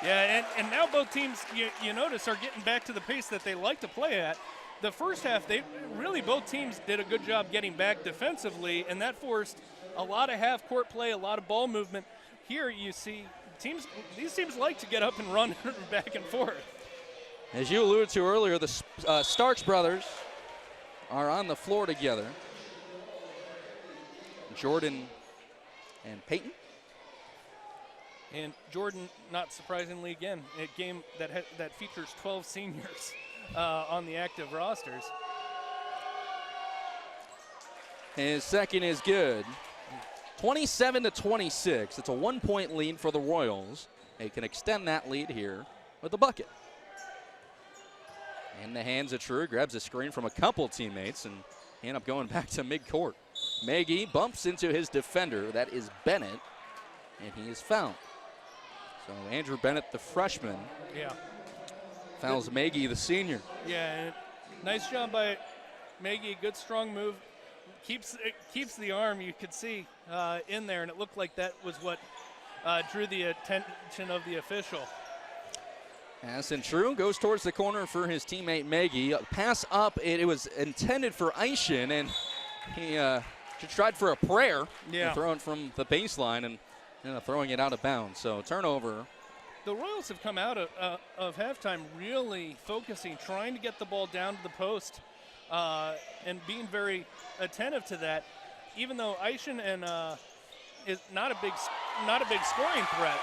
Yeah, and now both teams, you notice, are getting back to the pace that they like to play at. The first half, both teams did a good job getting back defensively, and that forced a lot of half-court play, a lot of ball movement. Here you see these teams like to get up and run back and forth. As you alluded to earlier, the Starks brothers are on the floor together. Jordan and Peyton. And Jordan, not surprisingly, again, a game that features 12 seniors on the active rosters. His second is good. 27-26. It's a 1-point lead for the Royals. They can extend that lead here with a bucket. In the hands of True, grabs a screen from a couple teammates and end up going back to midcourt. Maggie bumps into his defender. That is Bennett, and he is fouled. So Andrew Bennett, the freshman, fouls Maggie, the senior. Yeah, and nice job by Maggie. Good strong move. Keeps the arm, you could see, in there, and it looked like that was what drew the attention of the official. Addison True goes towards the corner for his teammate Maggie. Pass up, it was intended for Aishin, and he just tried for a prayer. Thrown from the baseline and ended up throwing it out of bounds. So turnover. The Royals have come out of halftime really focusing, trying to get the ball down to the post, and being very attentive to that. Even though Aishin is not a big scoring threat,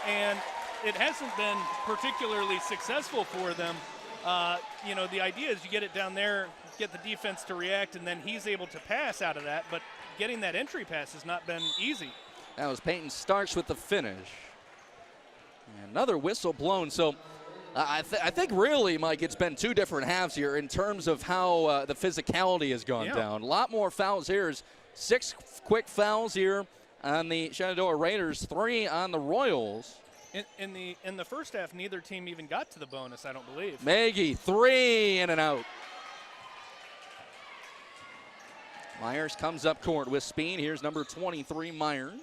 and it hasn't been particularly successful for them. The idea is you get it down there, get the defense to react, and then he's able to pass out of that. But getting that entry pass has not been easy. That was Peyton Starks with the finish. Another whistle blown. So I think really, Mike, it's been 2 different halves here in terms of how the physicality has gone down. A lot more fouls here. 6 quick fouls here on the Shenandoah Raiders, 3 on the Royals. In the first half, neither team even got to the bonus, I don't believe. Maggie, 3 in and out. Myers comes up court with speed. Here's number 23, Myers.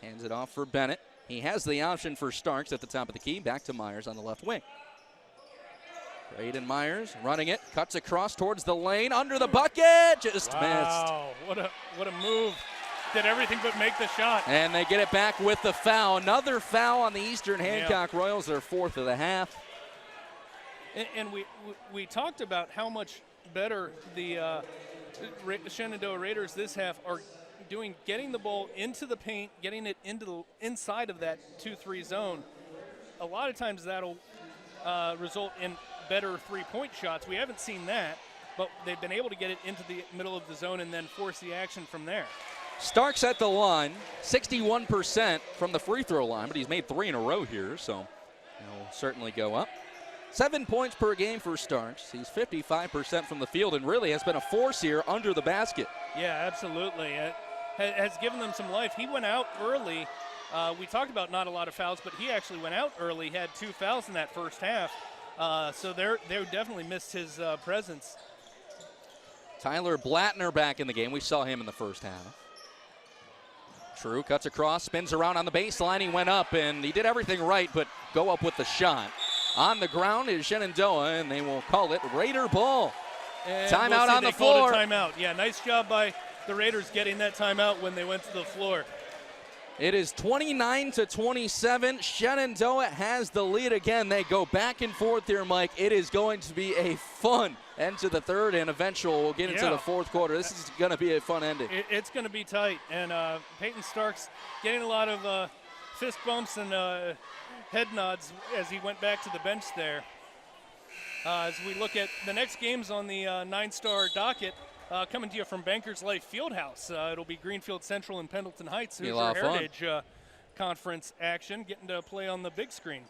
Hands it off for Bennett. He has the option for Starks at the top of the key. Back to Myers on the left wing. Braden Myers running it. Cuts across towards the lane. Under the bucket. Just missed. Wow, what a move. Did everything but make the shot. And they get it back with the foul. Another foul on the Eastern Hancock Royals, their 4th of the half. And we talked about how much better the Shenandoah Raiders this half are doing, getting the ball into the paint, getting it into the inside of that 2-3 zone. A lot of times that'll result in better 3-point shots. We haven't seen that, but they've been able to get it into the middle of the zone and then force the action from there. Starks at the line, 61% from the free throw line, but he's made 3 in a row here, so he'll certainly go up. 7 points per game for Starks. He's 55% from the field and really has been a force here under the basket. Yeah, absolutely. It has given them some life. He went out early We talked about not a lot of fouls, but he actually went out early, had 2 fouls in that first half. So they definitely missed his presence. Tyler Blattner back in the game. We saw him in the first half. True, cuts across, spins around on the baseline. He went up, and he did everything right, but go up with the shot. On the ground is Shenandoah, and they will call it Raider ball. And Timeout on the they called floor. a timeout. Yeah, nice job by the Raiders getting that timeout when they went to the floor. It is 29-27. Shenandoah has the lead again. They go back and forth here, Mike. It is going to be a fun end to the third, and eventually we'll get into the fourth quarter. This is going to be a fun ending. It's going to be tight, and Peyton Starks getting a lot of fist bumps and head nods as he went back to the bench there. As we look at the next games on the 9-star docket, coming to you from Bankers Life Fieldhouse. It'll be Greenfield Central and Pendleton Heights. Hoosier Heritage Conference action, getting to play on the big screen.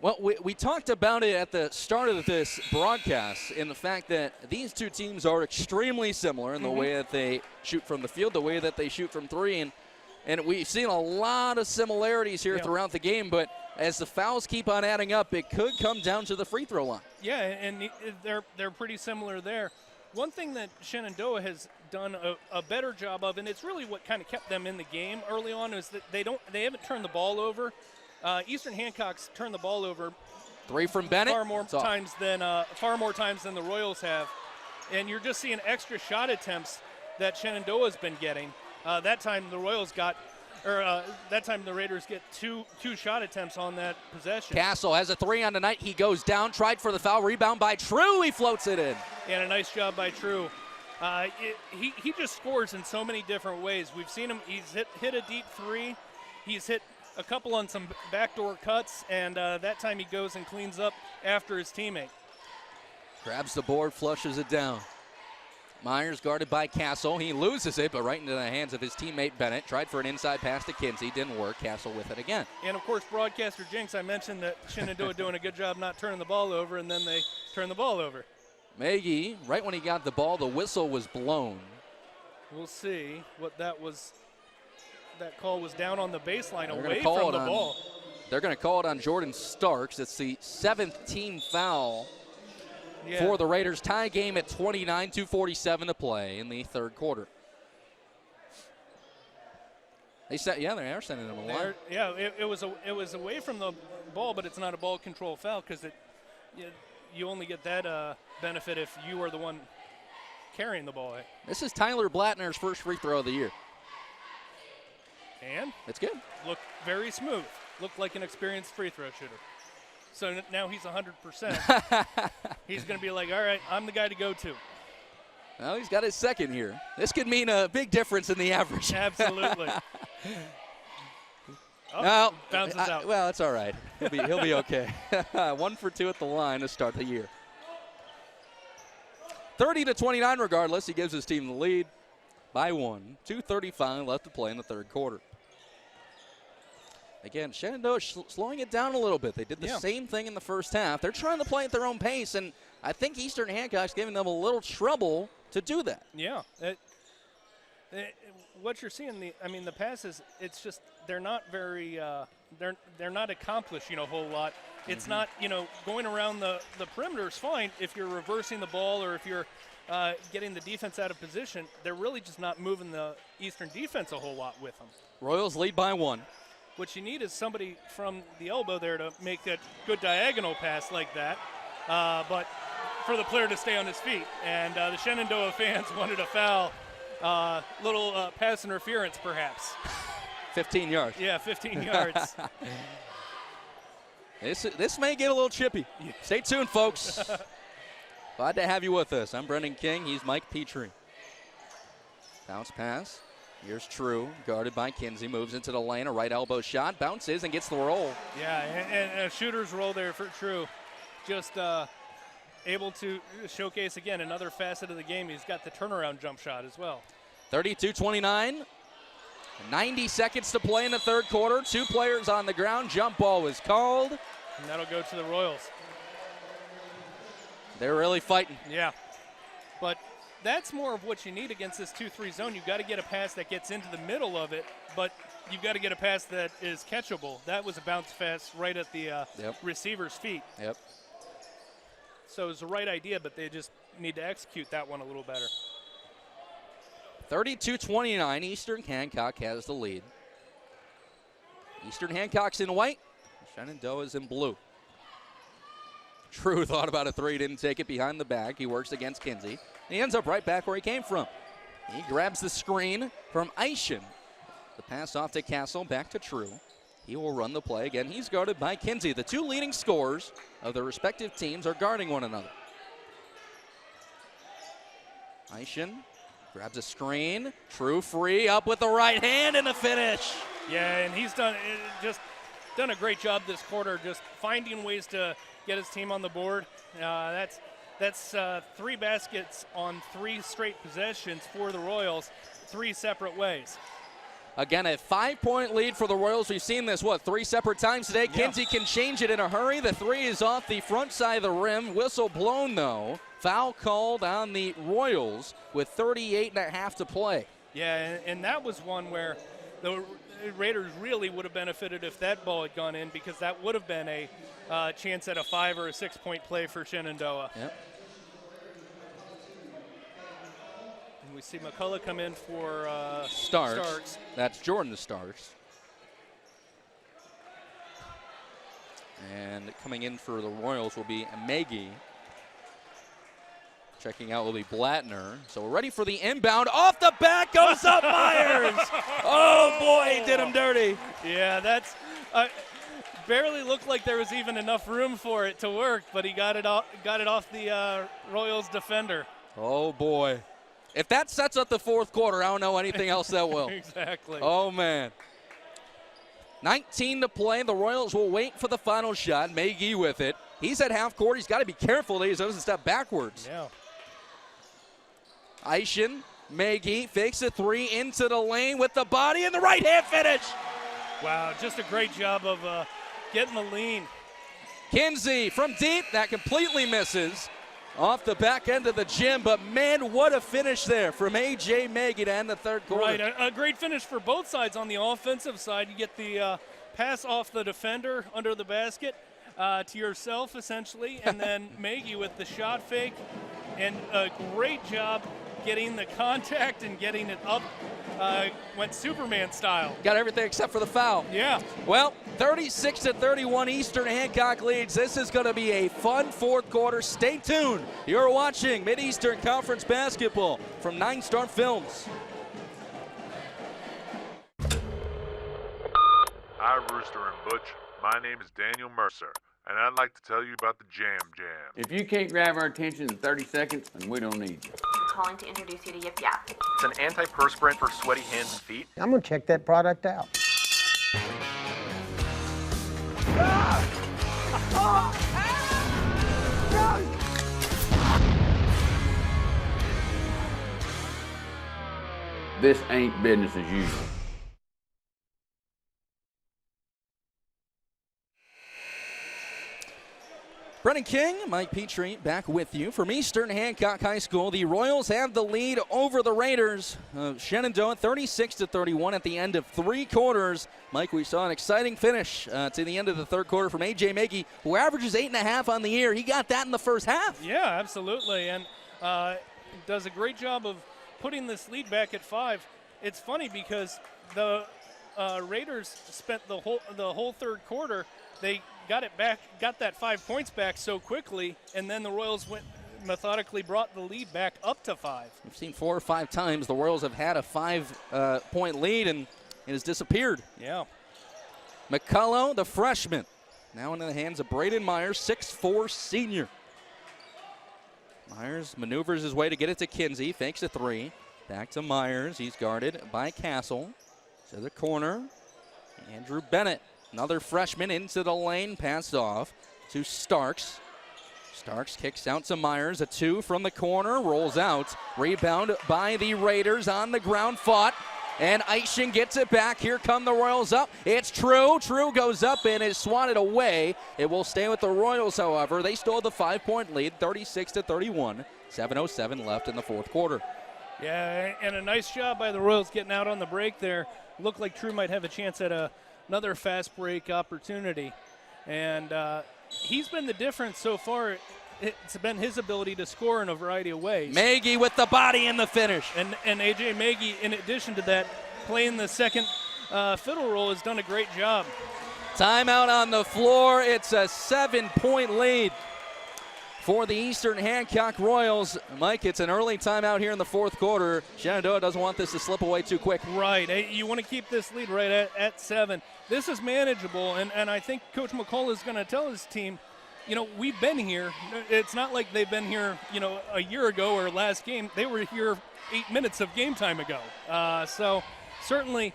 Well, we talked about it at the start of this broadcast in the fact that these two teams are extremely similar in the way that they shoot from the field, the way that they shoot from three, and we've seen a lot of similarities here throughout the game, but as the fouls keep on adding up, it could come down to the free throw line. Yeah, and they're pretty similar there. One thing that Shenandoah has done a better job of, and it's really what kind of kept them in the game early on, is that they haven't turned the ball over. Eastern Hancock's turned the ball over 3 from Bennett far more times than the Royals have, and you're just seeing extra shot attempts that Shenandoah's been getting. That time the Raiders get two shot attempts on that possession. Castle has a 3 on the night. He goes down, tried for the foul, rebound by True. He floats it in. And a nice job by True. He just scores in so many different ways. We've seen him. He's hit a deep 3. He's hit a couple on some backdoor cuts, and that time he goes and cleans up after his teammate. Grabs the board, flushes it down. Myers guarded by Castle. He loses it, but right into the hands of his teammate Bennett. Tried for an inside pass to Kinsey. Didn't work. Castle with it again. And, of course, broadcaster Jinx, I mentioned that Shenandoah doing a good job not turning the ball over, and then they turn the ball over. Maggie, right when he got the ball, the whistle was blown. We'll see what that was. That call was down on the baseline away from the ball. They're going to call it on Jordan Starks. It's the 7th team foul for the Raiders. Tie game at 29, 2:47 to play in the third quarter. They are sending him a line. It was away from the ball, but it's not a ball control foul because you only get that benefit if you are the one carrying the ball. This is Tyler Blattner's first free throw of the year. And it's good. Looked very smooth. Looked like an experienced free throw shooter. So now he's 100%. He's going to be like, all right, I'm the guy to go to. Well, he's got his second here. This could mean a big difference in the average. Absolutely. Bounces out. Well, it's all right. He'll be okay. 1 for 2 at the line to start the year. 30-29 regardless. He gives his team the lead by 1. 2:35 left to play in the third quarter. Again, Shenandoah slowing it down a little bit. They did the same thing in the first half. They're trying to play at their own pace, and I think Eastern Hancock's giving them a little trouble to do that. Yeah. What you're seeing, the passes, it's just they're not very they're not accomplishing a whole lot. It's not, going around the perimeter is fine if you're reversing the ball or if you're getting the defense out of position. They're really just not moving the Eastern defense a whole lot with them. Royals lead by 1. What you need is somebody from the elbow there to make that good diagonal pass like that, but for the player to stay on his feet. And the Shenandoah fans wanted a foul, little pass interference perhaps. 15 yards. Yeah, 15 yards. This may get a little chippy. Stay tuned, folks. Glad to have you with us. I'm Brendan King. He's Mike Petrie. Bounce pass. Here's True, guarded by Kinsey. Moves into the lane. A right elbow shot. Bounces and gets the roll. Yeah, and a shooter's roll there for True. Just able to showcase, again, another facet of the game. He's got the turnaround jump shot as well. 32-29. 90 seconds to play in the third quarter. 2 players on the ground. Jump ball was called. And that'll go to the Royals. They're really fighting. Yeah. But that's more of what you need against this 2-3 zone. You've got to get a pass that gets into the middle of it, but you've got to get a pass that is catchable. That was a bounce pass right at the receiver's feet. Yep. So it's the right idea, but they just need to execute that one a little better. 32-29, Eastern Hancock has the lead. Eastern Hancock's in white, Shenandoah's in blue. True thought about a three, didn't take it behind the back. He works against Kinsey. He ends up right back where he came from. He grabs the screen from Eischen. The pass off to Castle, back to True. He will run the play again. He's guarded by Kinsey. The two leading scorers of their respective teams are guarding one another. Eischen grabs a screen. True free, up with the right hand and a finish. Yeah, and he's done a great job this quarter, just finding ways to get his team on the board. That's 3 baskets on 3 straight possessions for the Royals, 3 separate ways. Again, a 5-point lead for the Royals. We've seen this, 3 separate times today. Yeah. Kinsey can change it in a hurry. The three is off the front side of the rim. Whistle blown, though. Foul called on the Royals with 38.5 to play. Yeah, and that was one where the Raiders really would have benefited if that ball had gone in, because that would have been a chance at a 5 or a 6-point play for Shenandoah. Yep. And we see McCullough come in for Starks. That's Jordan Starks. And coming in for the Royals will be Maggie. Checking out will be Blattner. So we're ready for the inbound. Off the back goes up Myers. Oh, boy, he did him dirty. Yeah, that's barely looked like there was even enough room for it to work, but he got it off the Royals defender. Oh, boy. If that sets up the fourth quarter, I don't know anything else that will. Exactly. Oh, man. 19 to play. The Royals will wait for the final shot. Magee with it. He's at half court. He's got to be careful that he doesn't step backwards. Yeah. Eischen, Magee fakes a three into the lane with the body and the right hand finish. Wow, just a great job of getting the lean. Kinsey from deep, that completely misses off the back end of the gym, but man, what a finish there from A.J. Magee to end the third quarter. Right, a great finish for both sides. On the offensive side, you get the pass off the defender under the basket to yourself, essentially, and then Magee with the shot fake, and a great job getting the contact and getting it up. Went Superman style. Got everything except for the foul. Yeah. Well, 36-31 Eastern Hancock leads. This is going to be a fun fourth quarter. Stay tuned. You're watching Mid-Eastern Conference basketball from 9 Star Films. Hi, Rooster and Butch. My name is Daniel Mercer, and I'd like to tell you about the Jam Jam. If you can't grab our attention in 30 seconds, then we don't need you. Calling to introduce you to Yip Yap. It's an antiperspirant for sweaty hands and feet. I'm gonna check that product out. This ain't business as usual. Brennan King, Mike Petrie back with you from Eastern Hancock High School. The Royals have the lead over the Raiders. Shenandoah 36-31 at the end of 3 quarters. Mike, we saw an exciting finish to the end of the third quarter from A.J. Magee, who averages 8.5 on the year. He got that in the first half. Yeah, absolutely, and does a great job of putting this lead back at 5. It's funny because the Raiders spent the whole third quarter. They got it back, got that 5 points back so quickly, and then the Royals went methodically brought the lead back up to 5. We've seen 4 or 5 times the Royals have had a 5-point lead, and it has disappeared. Yeah. McCullough, the freshman, now into the hands of Braden Myers, 6'4" senior. Myers maneuvers his way to get it to Kinsey, fakes a 3. Back to Myers. He's guarded by Castle. To the corner. Andrew Bennett, another freshman, into the lane, passed off to Starks. Starks kicks out to Myers, a 2 from the corner, rolls out. Rebound by the Raiders, on the ground, fought. And Eischen gets it back. Here come the Royals up. It's True. True goes up and is swatted away. It will stay with the Royals, however. They stole the 5-point lead, 36-31. 7:07 left in the fourth quarter. Yeah, and a nice job by the Royals getting out on the break there. Looked like True might have a chance at another fast break opportunity. And he's been the difference so far. It's been his ability to score in a variety of ways. Maggie with the body in the finish. And A.J. Maggie, in addition to that, playing the second fiddle role, has done a great job. Timeout on the floor. It's a 7-point lead for the Eastern Hancock Royals. Mike, it's an early timeout here in the fourth quarter. Shenandoah doesn't want this to slip away too quick. Right. You want to keep this lead right at 7. This is manageable, and I think Coach McCullough is going to tell his team, we've been here. It's not like they've been here, a year ago or last game. They were here 8 minutes of game time ago. So certainly,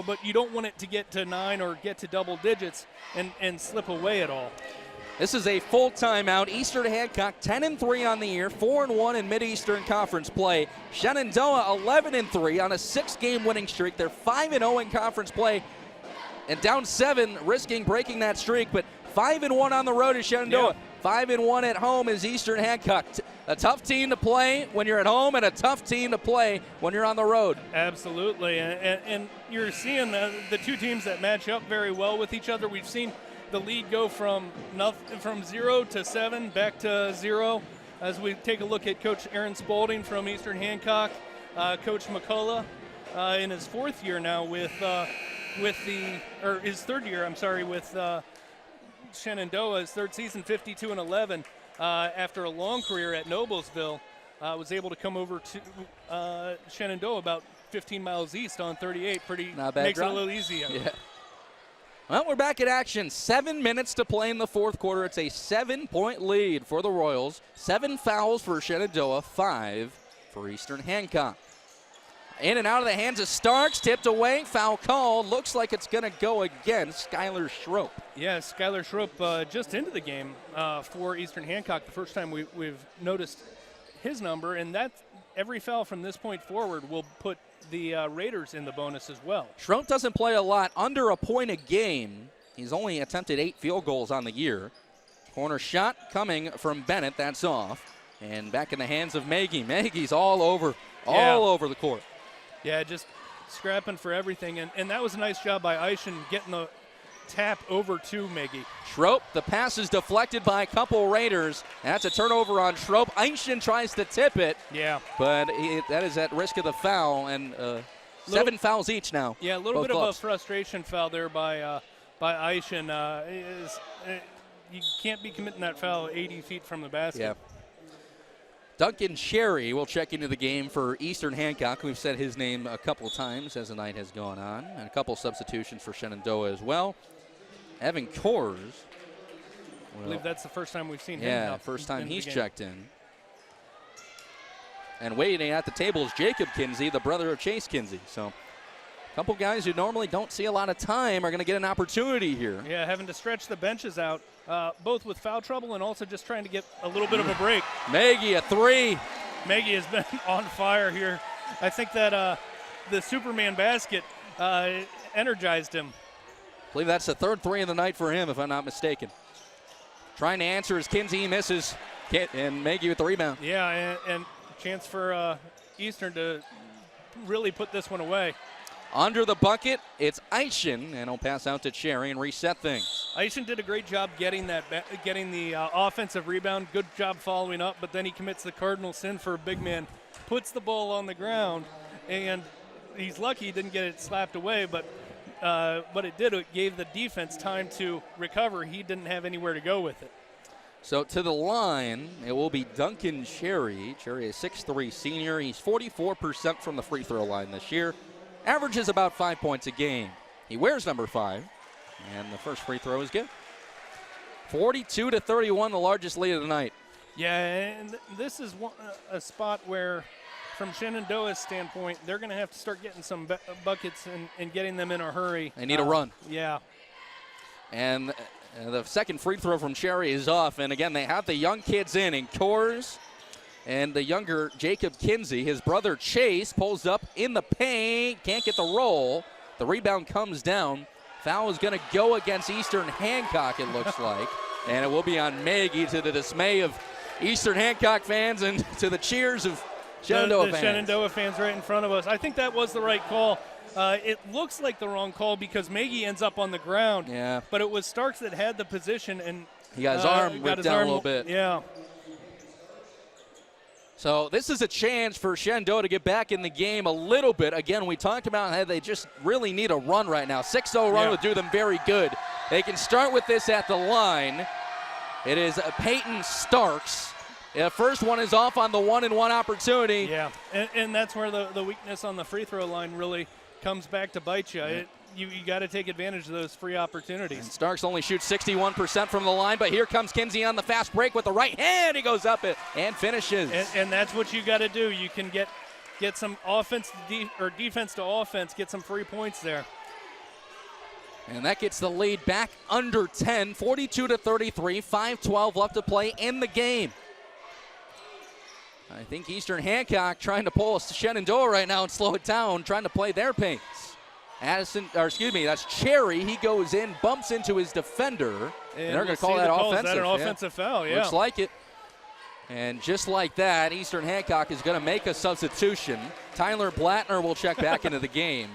but you don't want it to get to 9 or get to double digits and slip away at all. This is a full timeout. Eastern Hancock 10-3 on the year, 4-1 in Mid-Eastern Conference play. Shenandoah 11-3 on a 6-game winning streak. They're 5-0 in conference play and down 7, risking breaking that streak, but 5-1 on the road is Shenandoah. Yeah. 5-1 at home is Eastern Hancock. A tough team to play when you're at home and a tough team to play when you're on the road. Absolutely, and you're seeing the two teams that match up very well with each other. We've seen the lead go from 0 to 7 back to 0 as we take a look at Coach Aaron Spalding from Eastern Hancock, Coach McCullough in his fourth year now with his third year, with Shenandoah, his third season, 52-11. After a long career at Noblesville, was able to come over to Shenandoah about 15 miles east on 38. Makes it a little easier. Yeah. Well, we're back in action. 7 minutes to play in the fourth quarter. It's a 7-point lead for the Royals. 7 fouls for Shenandoah, 5 for Eastern Hancock. In and out of the hands of Starks, tipped away, foul call. Looks like it's going to go against Skylar Schroep. Yeah, Skylar Schroep just into the game for Eastern Hancock. The first time we've noticed his number, and that every foul from this point forward will put the Raiders in the bonus as well. Schroep doesn't play a lot, under a point a game. He's only attempted 8 field goals on the year. Corner shot coming from Bennett, that's off. And back in the hands of Maggie. Maggie's all over the court. Yeah, just scrapping for everything. And that was a nice job by Eischen getting the tap over to Maggie. Schroep, the pass is deflected by a couple Raiders. That's a turnover on Schroep. Eischen tries to tip it. Yeah. But that is at risk of the foul, and 7 fouls each now. Yeah, a little bit of a frustration foul there by Eischen. You can't be committing that foul 80 feet from the basket. Yeah. Duncan Sherry will check into the game for Eastern Hancock. We've said his name a couple of times as the night has gone on. And a couple substitutions for Shenandoah as well. Evan Kors. I believe that's the first time we've seen him. Yeah, first time he's checked in. And waiting at the table is Jacob Kinsey, the brother of Chase Kinsey. So a couple guys who normally don't see a lot of time are going to get an opportunity here. Yeah, having to stretch the benches out, both with foul trouble and also just trying to get a little bit of a break. Maggie, a 3. Maggie has been on fire here. I think that the Superman basket energized him. I believe that's the third 3 of the night for him, if I'm not mistaken. Trying to answer as Kinsey misses, and Maggie with the rebound. Yeah, and chance for Eastern to really put this one away. Under the bucket, it's Eischen, and he'll pass out to Cherry and reset things. Eischen did a great job getting the offensive rebound. Good job following up, but then he commits the cardinal sin for a big man, puts the ball on the ground, and he's lucky he didn't get it slapped away, but it did. It gave the defense time to recover. He didn't have anywhere to go with it. So to the line, it will be Duncan Cherry. Cherry, a 6'3 senior. He's 44% from the free throw line this year. Averages about 5 points a game. He wears number 5, and the first free throw is good. 42-31, the largest lead of the night. Yeah, and this is a spot where, from Shenandoah's standpoint, they're going to have to start getting some buckets and getting them in a hurry. They need a run. Yeah. And the second free throw from Cherry is off. And again, they have the young kids in Coors and the younger Jacob Kinsey. His brother Chase pulls up in the paint. Can't get the roll. The rebound comes down. Foul is going to go against Eastern Hancock, it looks like. And it will be on Maggie, to the dismay of Eastern Hancock fans and to the cheers of Shenandoah the fans. Shenandoah fans right in front of us. I think that was the right call. It looks like the wrong call because Maggie ends up on the ground. Yeah. But it was Starks that had the position, and he got his arm ripped down a little bit. Yeah. So this is a chance for Shenandoah to get back in the game a little bit. Again, we talked about how they just really need a run right now. 6-0 run would do them very good. They can start with this at the line. It is Peyton Starks. The first one is off on the 1-and-1 opportunity. Yeah, and that's where the weakness on the free throw line really comes back to bite you. You got to take advantage of those free opportunities. And Starks only shoots 61% from the line, but here comes Kinsey on the fast break with the right hand. He goes up it and finishes. And that's what you got to do. You can get some offense or defense to offense, get some free points there. And that gets the lead back under 10, 42-33, 5:12 left to play in the game. I think Eastern Hancock trying to pull a Shenandoah right now and slow it down, trying to play their pace. That's Cherry. He goes in, bumps into his defender, and they're going to call that offensive. Is that an offensive foul? Yeah. Looks like it. And just like that, Eastern Hancock is going to make a substitution. Tyler Blattner will check back into the game.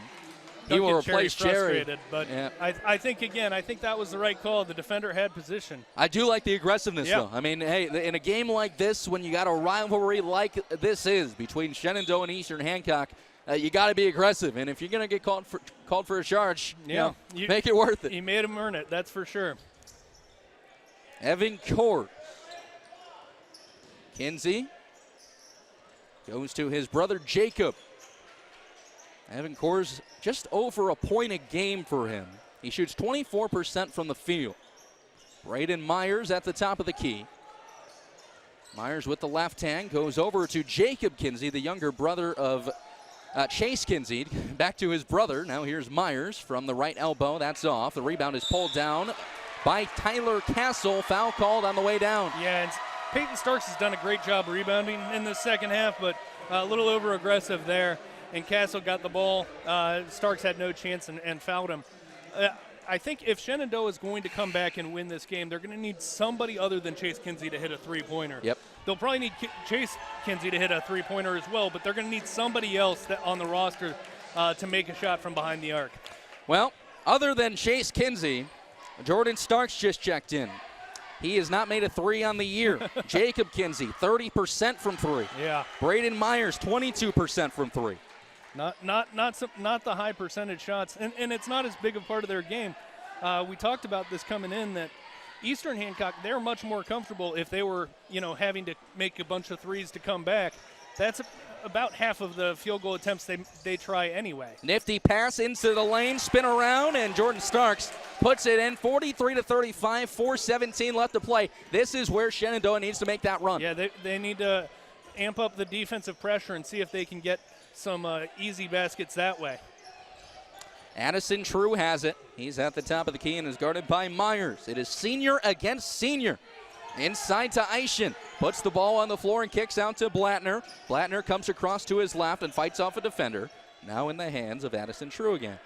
He will replace Cherry. But yeah. I think that was the right call. The defender had position. I do like the aggressiveness, though. I mean, hey, in a game like this, when you got a rivalry like this is between Shenandoah and Eastern Hancock, you got to be aggressive. And if you're going to get called for a charge, make it worth it. He made him earn it, that's for sure. Evan Kors. Kinsey goes to his brother Jacob. Evan Kors just over a point a game for him. He shoots 24% from the field. Braden Myers at the top of the key. Myers with the left hand goes over to Jacob Kinsey, the younger brother of Chase Kinsey. Back to his brother. Now here's Myers from the right elbow. That's off. The rebound is pulled down by Tyler Castle. Foul called on the way down. Yeah, and Peyton Starks has done a great job rebounding in the second half, but a little over-aggressive there. And Castle got the ball. Starks had no chance and fouled him. I think if Shenandoah is going to come back and win this game, they're going to need somebody other than Chase Kinsey to hit a three-pointer. Yep. They'll probably need Chase Kinsey to hit a three-pointer as well, but they're going to need somebody else on the roster to make a shot from behind the arc. Well, other than Chase Kinsey, Jordan Starks just checked in. He has not made a three on the year. Jacob Kinsey, 30% from three. Yeah. Braden Myers, 22% from three. Not the high percentage shots, and it's not as big a part of their game. We talked about this coming in that Eastern Hancock, they're much more comfortable if they were, having to make a bunch of threes to come back. That's about half of the field goal attempts they try anyway. Nifty pass into the lane, spin around, and Jordan Starks puts it in. 43-35, 4:17 left to play. This is where Shenandoah needs to make that run. Yeah, they need to amp up the defensive pressure and see if they can get some easy baskets that way. Addison True has it. He's at the top of the key and is guarded by Myers. It is senior against senior. Inside to Eishen. Puts the ball on the floor and kicks out to Blattner. Blattner comes across to his left and fights off a defender. Now in the hands of Addison True again.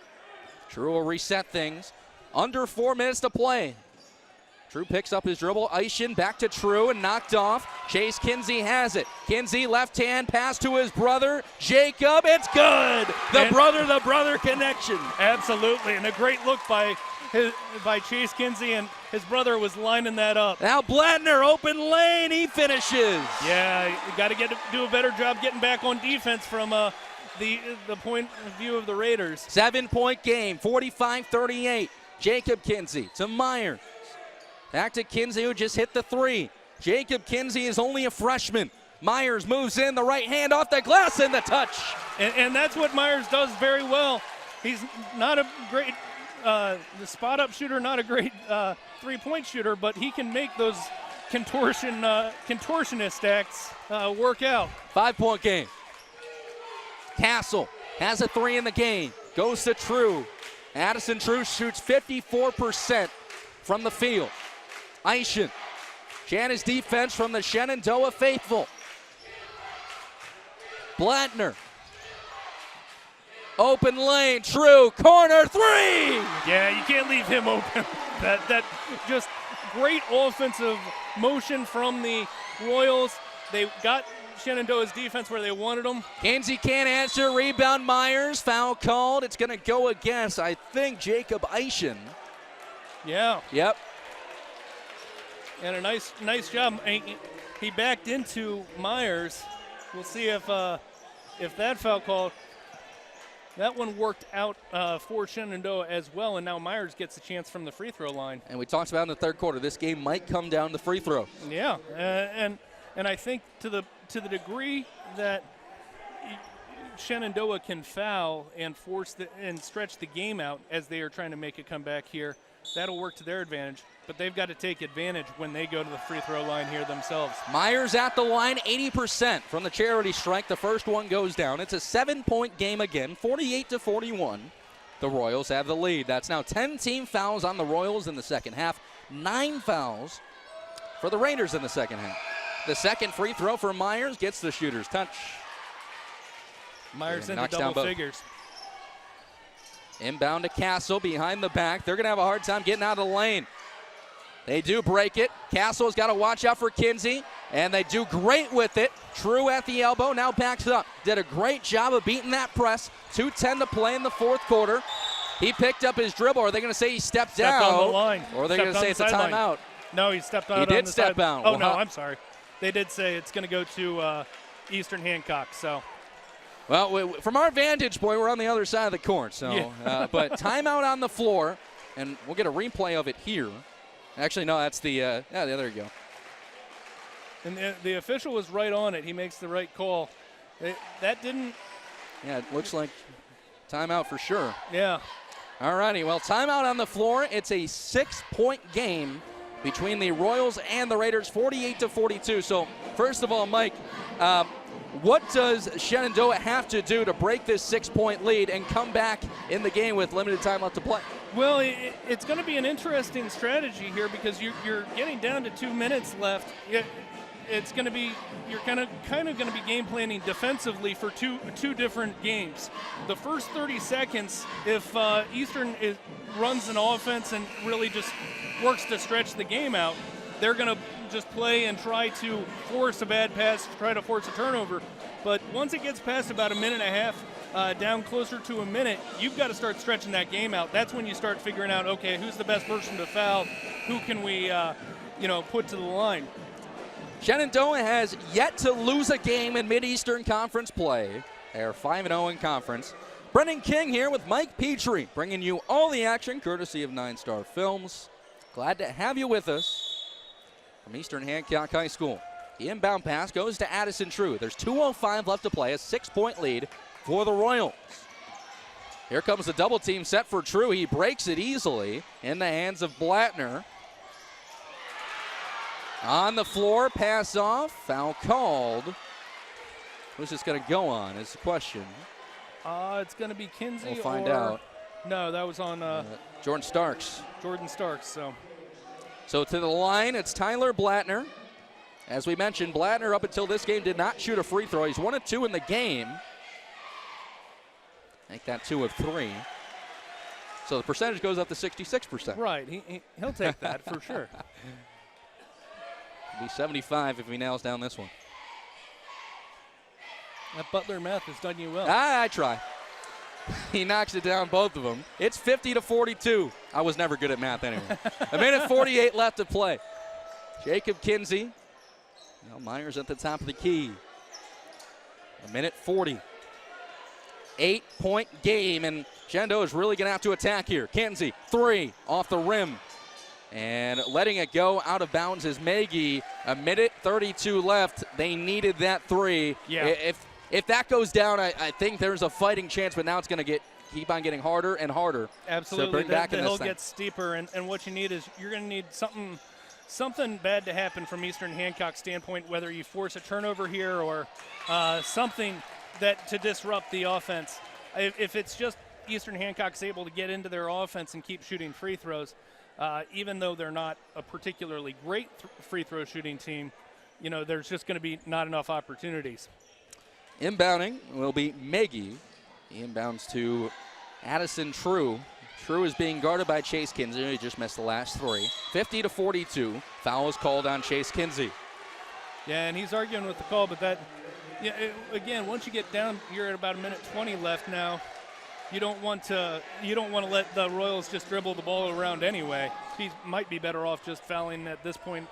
True will reset things. Under 4 minutes to play. True picks up his dribble. Eishen back to True and knocked off. Chase Kinsey has it. Kinsey left hand pass to his brother Jacob. It's good. The brother connection. Absolutely, and a great look by Chase Kinsey, and his brother was lining that up. Now Blattner open lane. He finishes. Yeah, you got to do a better job getting back on defense from the point of view of the Raiders. 7-point game. 45-38. Jacob Kinsey to Myers. Back to Kinsey, who just hit the three. Jacob Kinsey is only a freshman. Myers moves in, the right hand off the glass, and the touch. And that's what Myers does very well. He's not a great the spot-up shooter, not a great three-point shooter, but he can make those contortionist acts work out. 5-point game. Castle has a three in the game. Goes to True. Addison True shoots 54% from the field. Eishen. Janice defense from the Shenandoah faithful. Blattner. Open lane. True. Corner three. Yeah, you can't leave him open. that just great offensive motion from the Royals. They got Shenandoah's defense where they wanted them. Kinsey can't answer. Rebound Myers. Foul called. It's going to go against, I think, Jacob Eischen. Yeah. Yep. And a nice job. He backed into Myers. We'll see if that foul called. That one worked out for Shenandoah as well, and now Myers gets a chance from the free throw line. And we talked about in the third quarter, this game might come down to free throws. Yeah, and I think to the degree that Shenandoah can foul and stretch the game out as they are trying to make a comeback here, that'll work to their advantage. But they've got to take advantage when they go to the free throw line here themselves. Myers at the line, 80% from the charity strike. The first one goes down. It's a 7-point game again, 48-41. The Royals have the lead. That's now 10 team fouls on the Royals in the second half, 9 fouls for the Raiders in the second half. The second free throw for Myers gets the shooter's touch. Myers into double figures. Inbound to Castle behind the back. They're going to have a hard time getting out of the lane. They do break it. Castle's got to watch out for Kinsey, and they do great with it. True at the elbow, now backs it up. Did a great job of beating that press. 2:10 to play in the fourth quarter. He picked up his dribble. Are they going to say he stepped out? On the line. Or are they going to say it's a timeout? No, he stepped out. He did step out. Oh, no, I'm sorry. They did say it's going to go to Eastern Hancock, so. Well, from our vantage point, we're on the other side of the court. So, yeah. But timeout on the floor, and we'll get a replay of it here. Actually, no, that's there you go. And the official was right on it. He makes the right call. That didn't. Yeah, it looks like timeout for sure. Yeah. All righty, well, timeout on the floor. It's a 6-point game between the Royals and the Raiders, 48-42. So, first of all, Mike, what does Shenandoah have to do to break this 6-point lead and come back in the game with limited time left to play? Well, it's going to be an interesting strategy here because you're getting down to 2 minutes left. It's going to be you're kind of going to be game planning defensively for two different games. The first 30 seconds, if Eastern runs an offense and really just works to stretch the game out, they're going to just play and try to force a bad pass, try to force a turnover. But once it gets past about a minute and a half, down closer to a minute, you've got to start stretching that game out. That's when you start figuring out, okay, who's the best person to foul? Who can we, put to the line? Shenandoah has yet to lose a game in Mid-Eastern Conference play. They're 5-0 in conference. Brendan King here with Mike Petrie, bringing you all the action courtesy of 9-Star Films. Glad to have you with us from Eastern Hancock High School. The inbound pass goes to Addison True. There's 2:05 left to play, a 6-point lead for the Royals. Here comes the double team set for True. He breaks it easily in the hands of Blattner. On the floor, pass off, foul called. Who's this going to go on is the question. It's going to be Kinsey. We'll find out. No, that was on Jordan Starks. Jordan Starks, So to the line, it's Tyler Blattner. As we mentioned, Blattner up until this game did not shoot a free throw. He's 1 of 2 in the game. Make that 2 of 3. So the percentage goes up to 66%. Right, he'll take that for sure. It'll be 75 if he nails down this one. That Butler math has done you well. I try. He knocks it down, both of them. It's 50-42. I was never good at math anyway. A minute 48 left to play. Jacob Kinsey. Now Myers at the top of the key. A minute 40. 8-point game, and Shenandoah is really going to have to attack here. Kinsey, 3 off the rim. And letting it go out of bounds is Maggie. A minute 32 left. They needed that 3. Yeah. If that goes down, I think there's a fighting chance, but now it's going to keep on getting harder and harder. Absolutely. So the hill gets steeper, and what you need is you're going to need something bad to happen from Eastern Hancock's standpoint, whether you force a turnover here or something that to disrupt the offense. If it's just Eastern Hancock's able to get into their offense and keep shooting free throws, even though they're not a particularly great free throw shooting team, there's just going to be not enough opportunities. Inbounding will be Maggie. He inbounds to Addison True. True is being guarded by Chase Kinsey. He just missed the last 3. 50-42. Foul is called on Chase Kinsey. Yeah, and he's arguing with the call, but that, again, once you get down, you're at about 1:20 left now. You don't want to let the Royals just dribble the ball around anyway. He might be better off just fouling at this point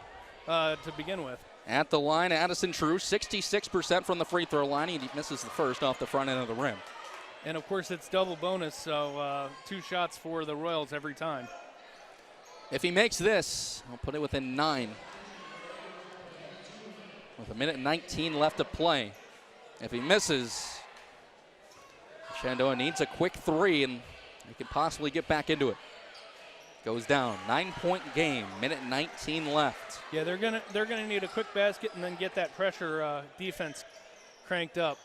to begin with. At the line, Addison True, 66% from the free throw line. He misses the first off the front end of the rim. And, of course, it's double bonus, so 2 shots for the Royals every time. If he makes this, he'll put it within 9. With 1:19 left to play. If he misses, Shenandoah needs a quick 3, and they could possibly get back into it. Goes down, 9-point game, 1:19 left. Yeah, they're gonna need a quick basket and then get that pressure defense cranked up.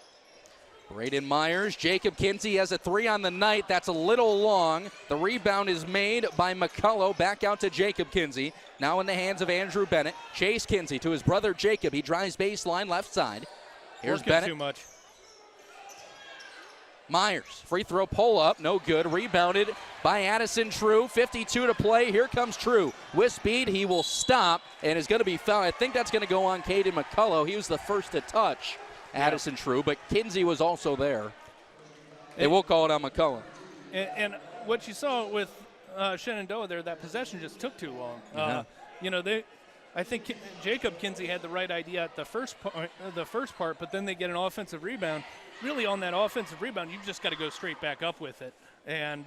Braden Myers, Jacob Kinsey has a 3 on the night. That's a little long. The rebound is made by McCullough. Back out to Jacob Kinsey. Now in the hands of Andrew Bennett. Chase Kinsey to his brother Jacob. He drives baseline left side. Here's Working Bennett. too much. Myers, free throw pull up, no good. Rebounded by Addison True. 52 to play. Here comes True. With speed, he will stop and is going to be fouled. I think that's going to go on Caden McCullough. He was the first to touch Addison True, but Kinsey was also there. They will call it on McCullough. And what you saw with Shenandoah there, that possession just took too long. I think Jacob Kinsey had the right idea at the first part, but then they get an offensive rebound. Really, on that offensive rebound, you've just got to go straight back up with it. And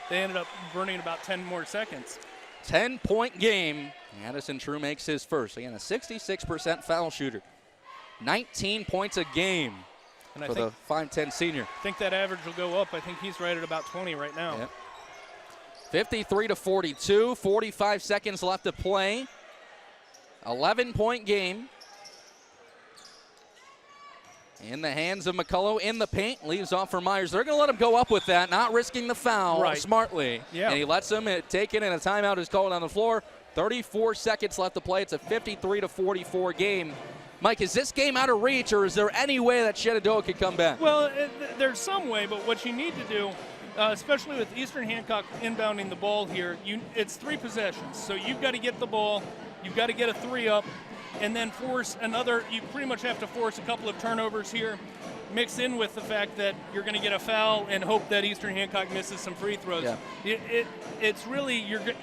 they ended up burning about 10 more seconds. 10-point game. Addison True makes his first. Again, a 66% foul shooter. 19 points a game for the 5'10 senior. I think that average will go up. I think he's right at about 20 right now. Yep. 53 to 42, 45 seconds left to play. 11-point game. In the hands of McCullough in the paint, leaves off for Myers. They're going to let him go up with that, not risking the foul smartly. Yeah. And he lets him take it, and a timeout is called on the floor. 34 seconds left to play. It's a 53 to 44 game. Mike, is this game out of reach, or is there any way that Shenandoah could come back? Well, there's some way, but what you need to do, especially with Eastern Hancock inbounding the ball here, it's 3 possessions. So you've got to get the ball, you've got to get a 3 up, and then force another. You pretty much have to force a couple of turnovers here, mix in with the fact that you're going to get a foul and hope that Eastern Hancock misses some free throws. Yeah. It's really,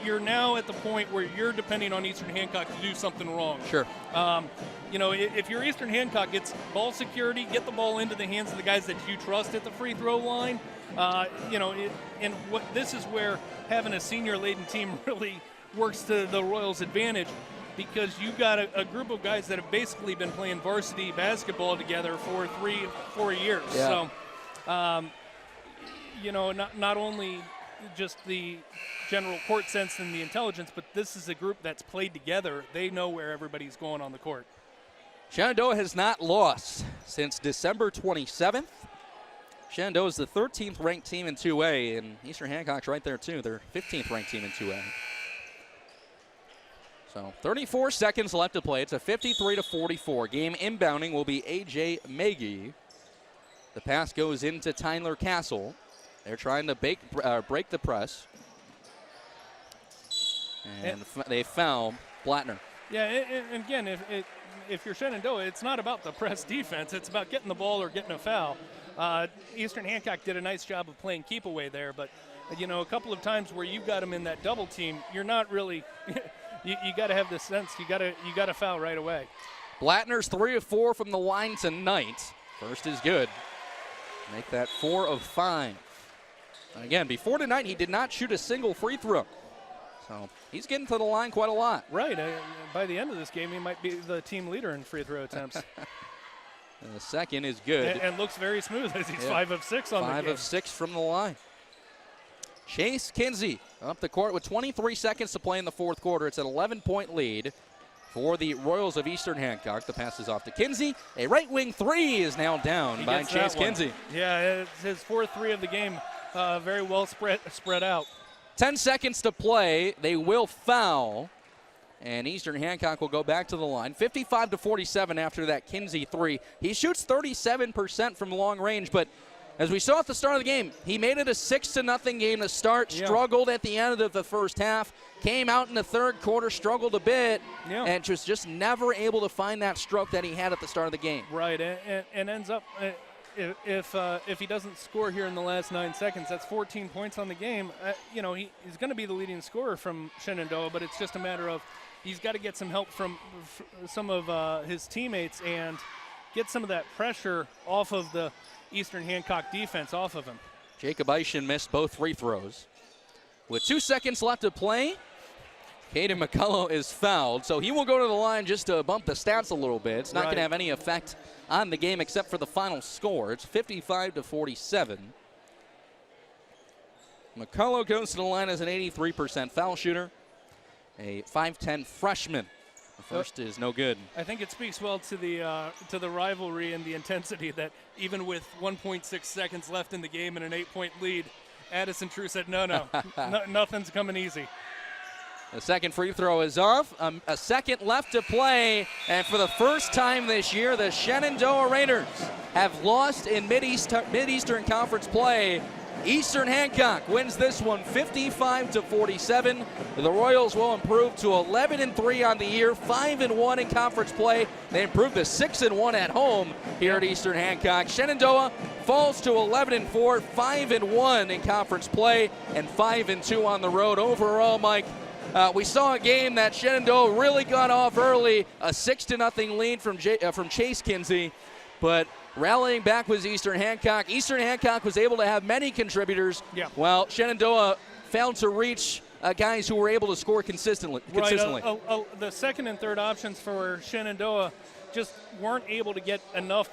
you're now at the point where you're depending on Eastern Hancock to do something wrong. Sure. If you're Eastern Hancock, it's ball security, get the ball into the hands of the guys that you trust at the free throw line. And this is where having a senior-laden team really works to the Royals' advantage, because you've got a group of guys that have basically been playing varsity basketball together for 3-4 years. Yeah. So, not only just the general court sense and the intelligence, but this is a group that's played together. They know where everybody's going on the court. Shenandoah has not lost since December 27th. Shenandoah is the 13th ranked team in 2A, and Eastern Hancock's right there too. They're 15th ranked team in 2A. So 34 seconds left to play. It's a 53 to 44 game. Inbounding will be A.J. Magee. The pass goes into Tyler Castle. They're trying to break the press. And they foul Blattner. Yeah, and again, if you're Shenandoah, it's not about the press defense. It's about getting the ball or getting a foul. Eastern Hancock did a nice job of playing keep away there, but a couple of times where you've got them in that double team, you're not really. You got to have the sense. You got to foul right away. Blattner's 3 of 4 from the line tonight. First is good. Make that 4 of 5. And again, before tonight, he did not shoot a single free throw. So he's getting to the line quite a lot. Right. By the end of this game, he might be the team leader in free throw attempts. And the second is good. And looks very smooth as he's 5 of 6 on the game. 5 of 6 from the line. Chase Kinsey up the court with 23 seconds to play in the fourth quarter. It's an 11-point lead for the Royals of Eastern Hancock. The pass is off to Kinsey. A right wing 3 is nailed down by Chase Kinsey. Yeah, it's his 4th 3 of the game. Very well spread out. 10 seconds to play. They will foul. And Eastern Hancock will go back to the line. 55 to 47 after that Kinsey 3. He shoots 37% from long range, but As we saw at the start of the game, he made it a 6-0 game to start, struggled at the end of the first half, came out in the third quarter, struggled a bit, and was just never able to find that stroke that he had at the start of the game. Right, and ends up, if he doesn't score here in the last 9 seconds, that's 14 points on the game. You know, he's going to be the leading scorer from Shenandoah, but it's just a matter of he's got to get some help from some of his teammates and get some of that pressure off of the Eastern Hancock defense off of him. Jacob Eischen missed both free throws. With 2 seconds left to play, Caden McCullough is fouled, so he will go to the line just to bump the stats a little bit. It's not going to have any effect on the game except for the final score. It's 55-47. McCullough goes to the line as an 83% foul shooter, a 5'10 freshman. The first is no good. I think it speaks well to the rivalry and the intensity that even with 1.6 seconds left in the game and an 8-point lead, Addison True said, no, nothing's coming easy. The second free throw is off. A second left to play. And for the first time this year, the Shenandoah Raiders have lost in Mid-Eastern Conference play. Eastern Hancock wins this one 55-47. The Royals will improve to 11-3 on the year, 5-1 in conference play. They improved to 6-1 at home here at Eastern Hancock. Shenandoah falls to 11-4, 5-1 in conference play, and 5-2 on the road. Overall, Mike, we saw a game that Shenandoah really got off early, a 6-0 lead from Chase Kinsey, but rallying back was Eastern Hancock. Eastern Hancock was able to have many contributors, while Shenandoah failed to reach guys who were able to score consistently. Right, the second and third options for Shenandoah just weren't able to get enough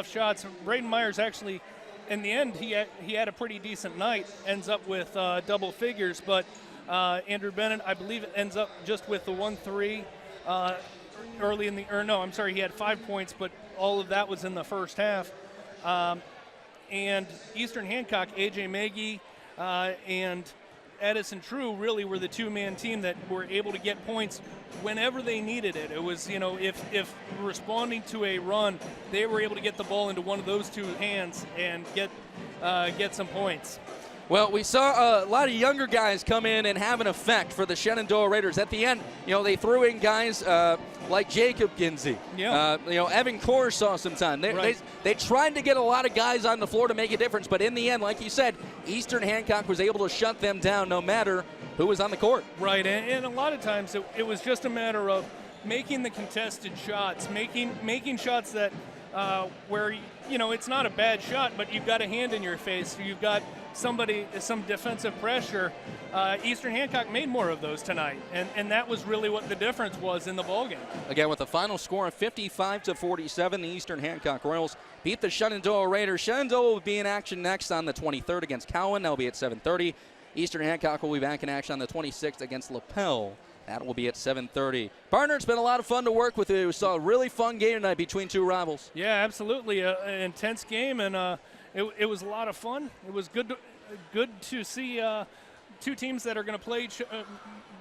shots. Braden Myers actually, in the end, he had a pretty decent night, ends up with double figures, but Andrew Bennett, I believe, ends up just with the 1-3 early in the, he had 5 points, but all of that was in the first half. And Eastern Hancock, A.J. Maggie and Addison True really were the two-man team that were able to get points whenever they needed it. It was, if responding to a run, they were able to get the ball into one of those two hands and get some points. Well, we saw a lot of younger guys come in and have an effect for the Shenandoah Raiders. At the end, they threw in guys like Jacob Kinsey. Evan Kors saw some time. They tried to get a lot of guys on the floor to make a difference, but in the end, like you said, Eastern Hancock was able to shut them down no matter who was on the court. Right, and a lot of times it was just a matter of making the contested shots, making shots that where it's not a bad shot, but you've got a hand in your face, you've got some defensive pressure. Eastern Hancock made more of those tonight, and that was really what the difference was in the ballgame. Again, with a final score of 55-47, the Eastern Hancock Royals beat the Shenandoah Raiders. Shenandoah will be in action next on the 23rd against Cowan. That will be at 7:30. Eastern Hancock will be back in action on the 26th against LaPel. That will be at 7:30. Partner, it's been a lot of fun to work with you. We saw a really fun game tonight between two rivals. Yeah, absolutely. An intense game, and it was a lot of fun. It was good to see two teams that are going to play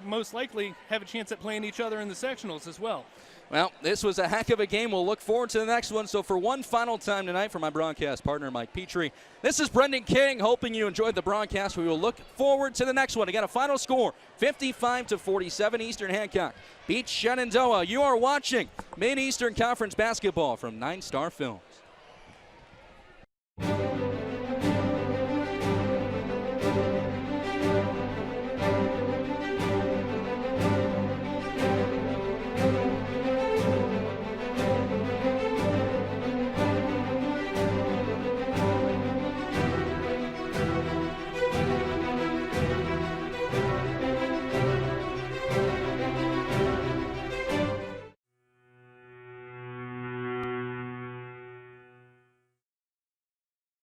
most likely have a chance at playing each other in the sectionals as well. Well, this was a heck of a game. We'll look forward to the next one. So for one final time tonight, for my broadcast partner, Mike Petrie, this is Brendan King, hoping you enjoyed the broadcast. We will look forward to the next one. Again, a final score, 55-47, Eastern Hancock beats Shenandoah. You are watching Mid-Eastern Conference basketball from 9 Star Films.